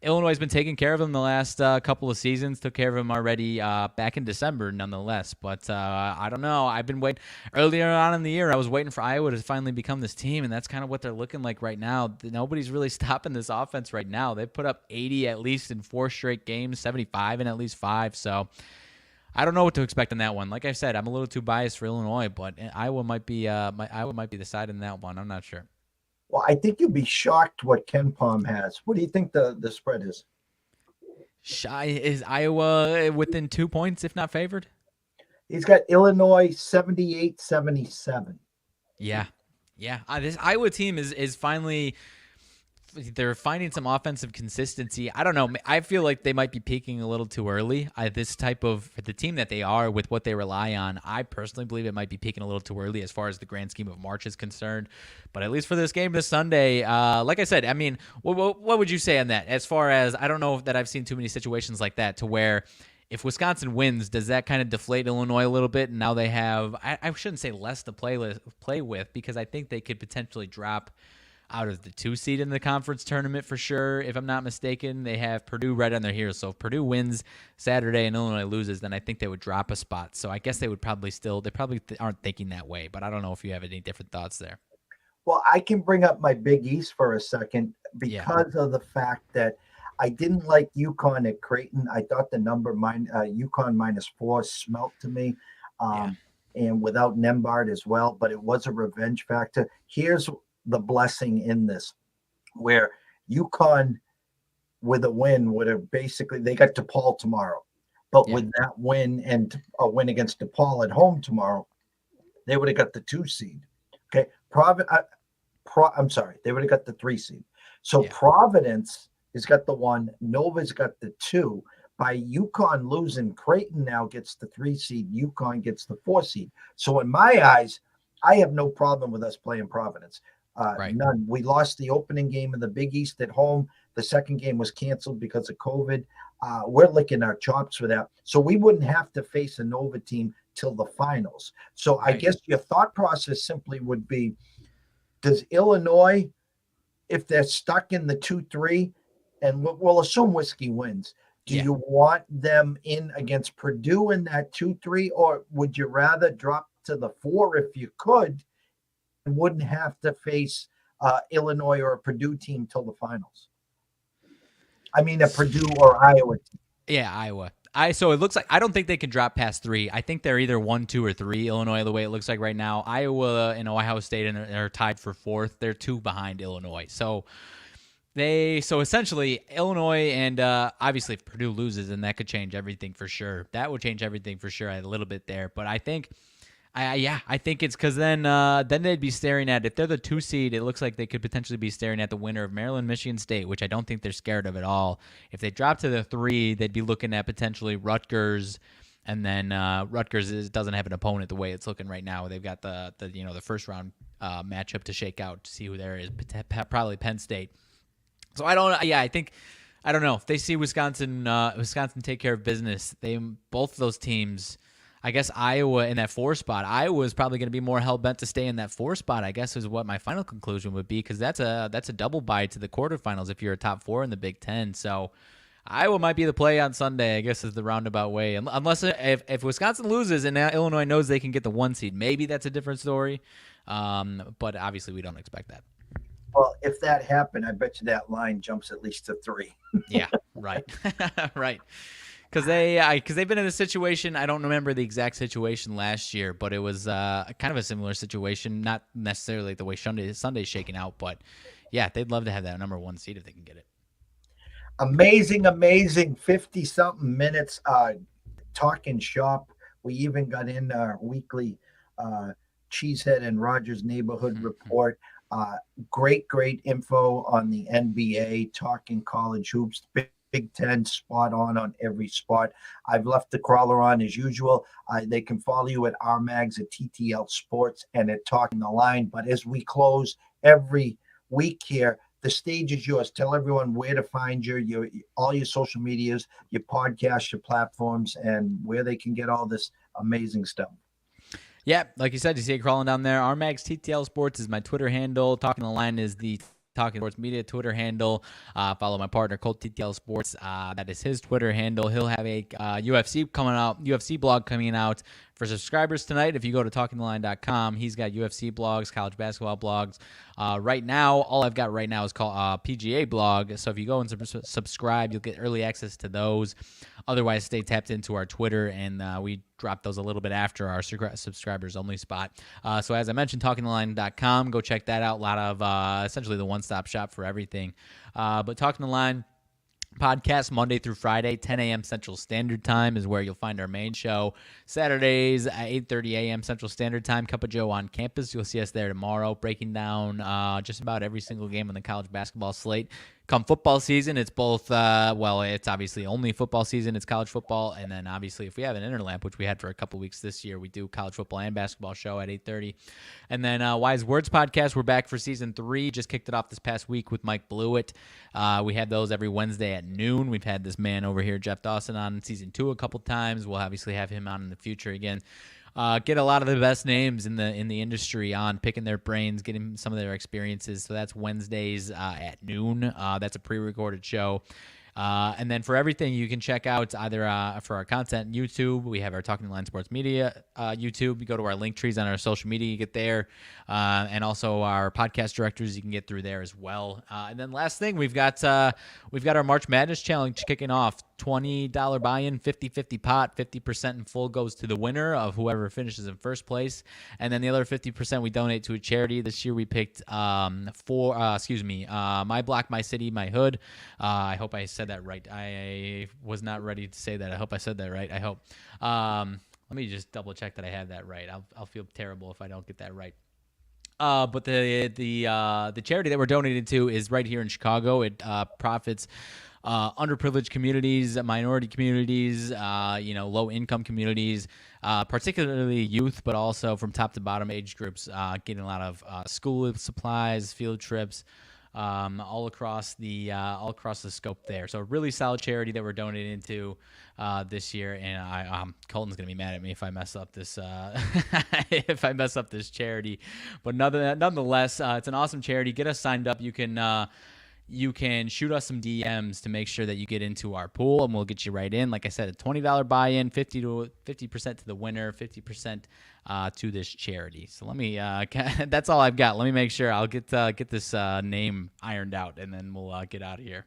Speaker 2: Illinois has been taking care of them the last couple of seasons, took care of them already back in December, nonetheless. But I don't know. I've been waiting. Earlier on in the year, I was waiting for Iowa to finally become this team, and that's kind of what they're looking like right now. Nobody's really stopping this offense right now. They've put up 80 at least in 4 straight games, 75 in at least 5. So I don't know what to expect in that one. Like I said, I'm a little too biased for Illinois, but Iowa might be the side in that one. I'm not sure.
Speaker 1: Well, I think you'll be shocked what Ken Palm has. What do you think the spread is?
Speaker 2: Is Iowa within 2 points, if not favored?
Speaker 1: He's got Illinois 78-77.
Speaker 2: Yeah. This Iowa team is finally. They're finding some offensive consistency. I don't know. I feel like they might be peaking a little too early. The team that they are with what they rely on, I personally believe it might be peaking a little too early as far as the grand scheme of March is concerned. But at least for this game this Sunday, like I said, I mean, what would you say on that? As far as, I don't know that I've seen too many situations like that to where if Wisconsin wins, does that kind of deflate Illinois a little bit? And now they have, I shouldn't say less to play with, because I think they could potentially drop out of the 2 seed in the conference tournament for sure. If I'm not mistaken, they have Purdue right on their heels. So if Purdue wins Saturday and Illinois loses, then I think they would drop a spot. So I guess they would probably aren't thinking that way, but I don't know if you have any different thoughts there.
Speaker 1: Well, I can bring up my Big East for a second because of the fact that I didn't like UConn at Creighton. I thought the number UConn -4 smelt to me. And without Nembhard as well, but it was a revenge factor. Here's the blessing in this, where UConn with a win would have basically, they got DePaul tomorrow, but with that win and a win against DePaul at home tomorrow, they would have got the 2 seed. Okay, I'm sorry, they would have got the 3 seed. So
Speaker 2: Yeah.
Speaker 1: Providence has got the 1, Nova's got the 2. By UConn losing, Creighton now gets the 3 seed, UConn gets the 4 seed. So in my eyes, I have no problem with us playing Providence.
Speaker 2: Right.
Speaker 1: None. We lost the opening game of the Big East at home. The second game was canceled because of COVID. We're licking our chops for that. So we wouldn't have to face a Nova team till the finals. So I
Speaker 2: Right.
Speaker 1: guess your thought process simply would be, does Illinois, if they're stuck in the 2-3, and we'll assume Whiskey wins, do
Speaker 2: Yeah.
Speaker 1: you want them in against Purdue in that 2-3, or would you rather drop to the 4 if you could and wouldn't have to face Illinois or a Purdue team till the finals? I mean, a Purdue or Iowa team.
Speaker 2: Yeah, Iowa. So it looks like I don't think they can drop past 3. I think they're either 1, 2, or 3. Illinois, the way it looks like right now, Iowa and Ohio State are tied for 4th. They're 2 behind Illinois. So essentially Illinois and obviously if Purdue loses, then that could change everything for sure. That would change everything for sure a little bit there. But I think I think it's because then they'd be staring at, if they're the 2 seed, it looks like they could potentially be staring at the winner of Maryland, Michigan State, which I don't think they're scared of at all. If they drop to the 3, they'd be looking at potentially Rutgers, and then Rutgers doesn't have an opponent the way it's looking right now. They've got the first round matchup to shake out to see who there is, probably Penn State. So I don't know if they see Wisconsin take care of business. Both of those teams. I guess Iowa in that 4 spot. Iowa is probably going to be more hell-bent to stay in that 4 spot, I guess, is what my final conclusion would be, because that's a double bye to the quarterfinals if you're a top 4 in the Big Ten. So Iowa might be the play on Sunday, I guess, is the roundabout way. Unless if Wisconsin loses and Illinois knows they can get the 1 seed, maybe that's a different story. But obviously we don't expect that.
Speaker 1: Well, if that happened, I bet you that line jumps at least to 3.
Speaker 2: Yeah, right. Right. Because they've been in a situation, I don't remember the exact situation last year, but it was kind of a similar situation, not necessarily the way Sunday's shaking out, but yeah, they'd love to have that number 1 seed if they can get it.
Speaker 1: Amazing 50-something minutes talking shop. We even got in our weekly Cheesehead and Rogers Neighborhood Report. Great info on the NBA, talking college hoops. Big 10 spot on every spot. I've left the crawler on as usual. They can follow you at our mags at TTL Sports and at Talking the Line. But as we close every week here, the stage is yours. Tell everyone where to find you, all your social medias, your podcasts, your platforms, and where they can get all this amazing stuff.
Speaker 2: Yeah, like you said, you see it crawling down there. Our mags TTL Sports is my Twitter handle. Talking the Line is the Talking Sports Media Twitter handle. Follow my partner, Colt TTL Sports. That is his Twitter handle. He'll have a UFC blog coming out for subscribers tonight. If you go to talkingtheline.com, he's got UFC blogs, college basketball blogs. Right now, all I've got right now is called PGA blog. So if you go and subscribe, you'll get early access to those. Otherwise, stay tapped into our Twitter, and we drop those a little bit after our subscribers only spot. So as I mentioned, talkingtheline.com, go check that out. A lot of essentially the one-stop shop for everything. But Talking the Line podcast Monday through Friday, 10 a.m. Central Standard Time is where you'll find our main show. Saturdays at 8:30 a.m. Central Standard Time, Cup of Joe on campus. You'll see us there tomorrow, breaking down just about every single game on the college basketball slate. Come football season, it's both, it's obviously only football season, it's college football, and then obviously if we have an interlamp, which we had for a couple weeks this year, we do college football and basketball show at 8:30. And then Wise Words podcast, we're back for season 3, just kicked it off this past week with Mike Blewett. We have those every Wednesday at noon. We've had this man over here, Jeff Dawson, on season 2 a couple times. We'll obviously have him on in the future again. Get a lot of the best names in the industry on, picking their brains, getting some of their experiences. So that's Wednesdays at noon. That's a pre-recorded show. And then for everything you can check out, either for our content YouTube, we have our Talking the Line Sports Media YouTube. You go to our link trees on our social media, you get there. And also our podcast directors, you can get through there as well. And then last thing, we've got our March Madness Challenge kicking off. $20 buy-in, 50-50 pot, 50% in full goes to the winner of whoever finishes in first place. And then the other 50% we donate to a charity. This year we picked My Block, My City, My Hood. I hope I said that right. I was not ready to say that. I hope I said that right. I hope. Let me just double check that I have that right. I'll feel terrible if I don't get that right. But the charity that we're donating to is right here in Chicago. It profits underprivileged communities, minority communities, low income communities, particularly youth, but also from top to bottom age groups, getting a lot of school supplies, field trips. All across the scope there. So a really solid charity that we're donating to this year. And Colton's gonna be mad at me if I mess up this if I mess up this charity. But nonetheless, it's an awesome charity. Get us signed up. You can shoot us some DMs to make sure that you get into our pool, and we'll get you right in. Like I said, a $20 buy-in, 50% to the winner, 50% to this charity. So let me. That's all I've got. Let me make sure. I'll get this name ironed out, and then we'll get out of here.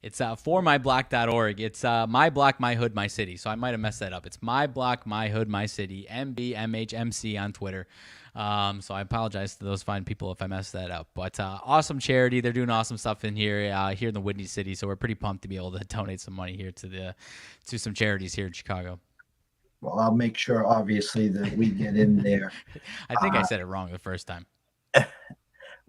Speaker 2: It's for myblock.org. It's my block, my hood, my city. So I might have messed that up. It's my block, my hood, my city. MBMHMC on Twitter. So I apologize to those fine people if I messed that up. But awesome charity. They're doing awesome stuff in here in the Windy City. So we're pretty pumped to be able to donate some money here to some charities here in Chicago.
Speaker 1: Well, I'll make sure, obviously, that we get in there.
Speaker 2: I think I said it wrong the first time.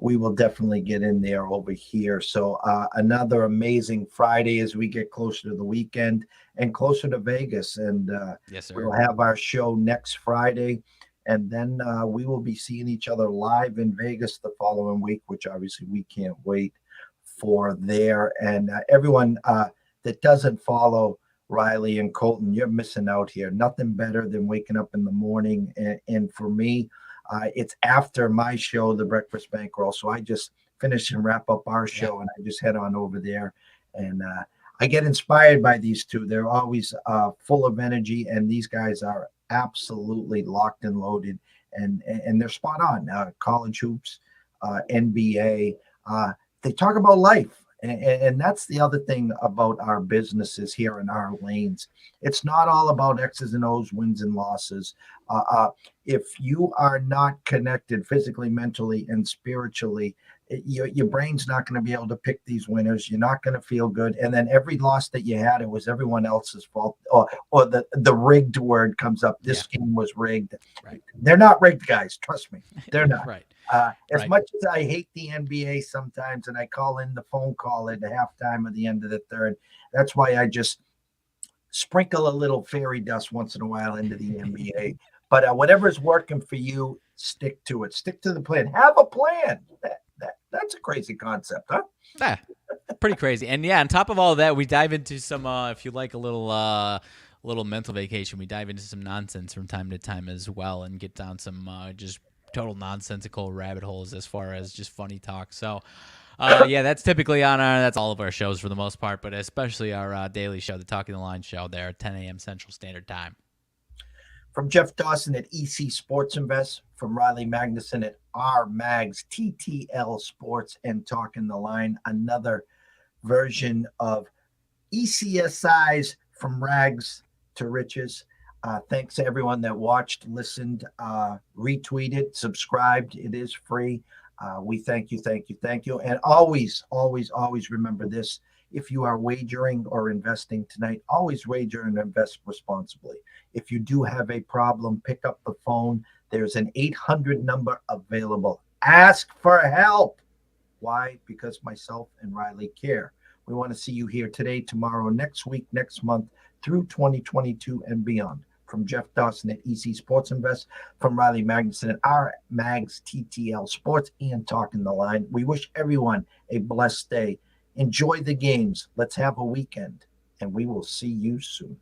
Speaker 1: We will definitely get in there over here. So another amazing Friday as we get closer to the weekend and closer to Vegas. And
Speaker 2: yes, sir.
Speaker 1: We'll have our show next Friday. And then we will be seeing each other live in Vegas the following week, which obviously we can't wait for there. And everyone that doesn't follow Riley and Colton, you're missing out here. Nothing better than waking up in the morning. And for me, it's after my show, The Breakfast Bankroll. So I just finish and wrap up our show, and I just head on over there. And I get inspired by these two. They're always full of energy, and these guys are absolutely locked and loaded, and they're spot on. College hoops, NBA. They talk about life. And that's the other thing about our businesses here in our lanes. It's not all about X's and O's, wins and losses. If you are not connected physically, mentally, and spiritually, your brain's not going to be able to pick these winners. You're not going to feel good. And then every loss that you had, it was everyone else's fault. Or the rigged word comes up. This game was rigged.
Speaker 2: Right.
Speaker 1: They're not rigged, guys. Trust me. They're not.
Speaker 2: Right.
Speaker 1: As much as I hate the NBA sometimes, and I call in the phone call at the halftime or the end of the third, that's why I just sprinkle a little fairy dust once in a while into the NBA. But whatever's working for you, stick to it. Stick to the plan. Have a plan. That's a crazy concept, huh?
Speaker 2: Yeah, pretty crazy. And on top of all of that, we dive into some, if you like a little mental vacation, we dive into some nonsense from time to time as well and get down some just total nonsensical rabbit holes as far as just funny talk. So that's typically that's all of our shows for the most part, but especially our daily show, the Talking the Line show there at 10 a.m. Central Standard Time.
Speaker 1: From Jeff Dawson at EC Sports Invest, from Riley Magnuson at R Mags TTL Sports and Talking the Line, another version of ECSI's From Rags to Riches. Thanks to everyone that watched, listened, retweeted, subscribed. It is free. We thank you. And always remember this. If you are wagering or investing tonight, always wager and invest responsibly. If you do have a problem, pick up the phone. There's an 800 number available. Ask for help. Why? Because myself and Riley care. We want to see you here today, tomorrow, next week, next month, through 2022 and beyond. From Jeff Dawson at EC Sports Invest, from Riley Magnuson at our Mags TTL Sports and Talking the Line. We wish everyone a blessed day. Enjoy the games. Let's have a weekend, and we will see you soon.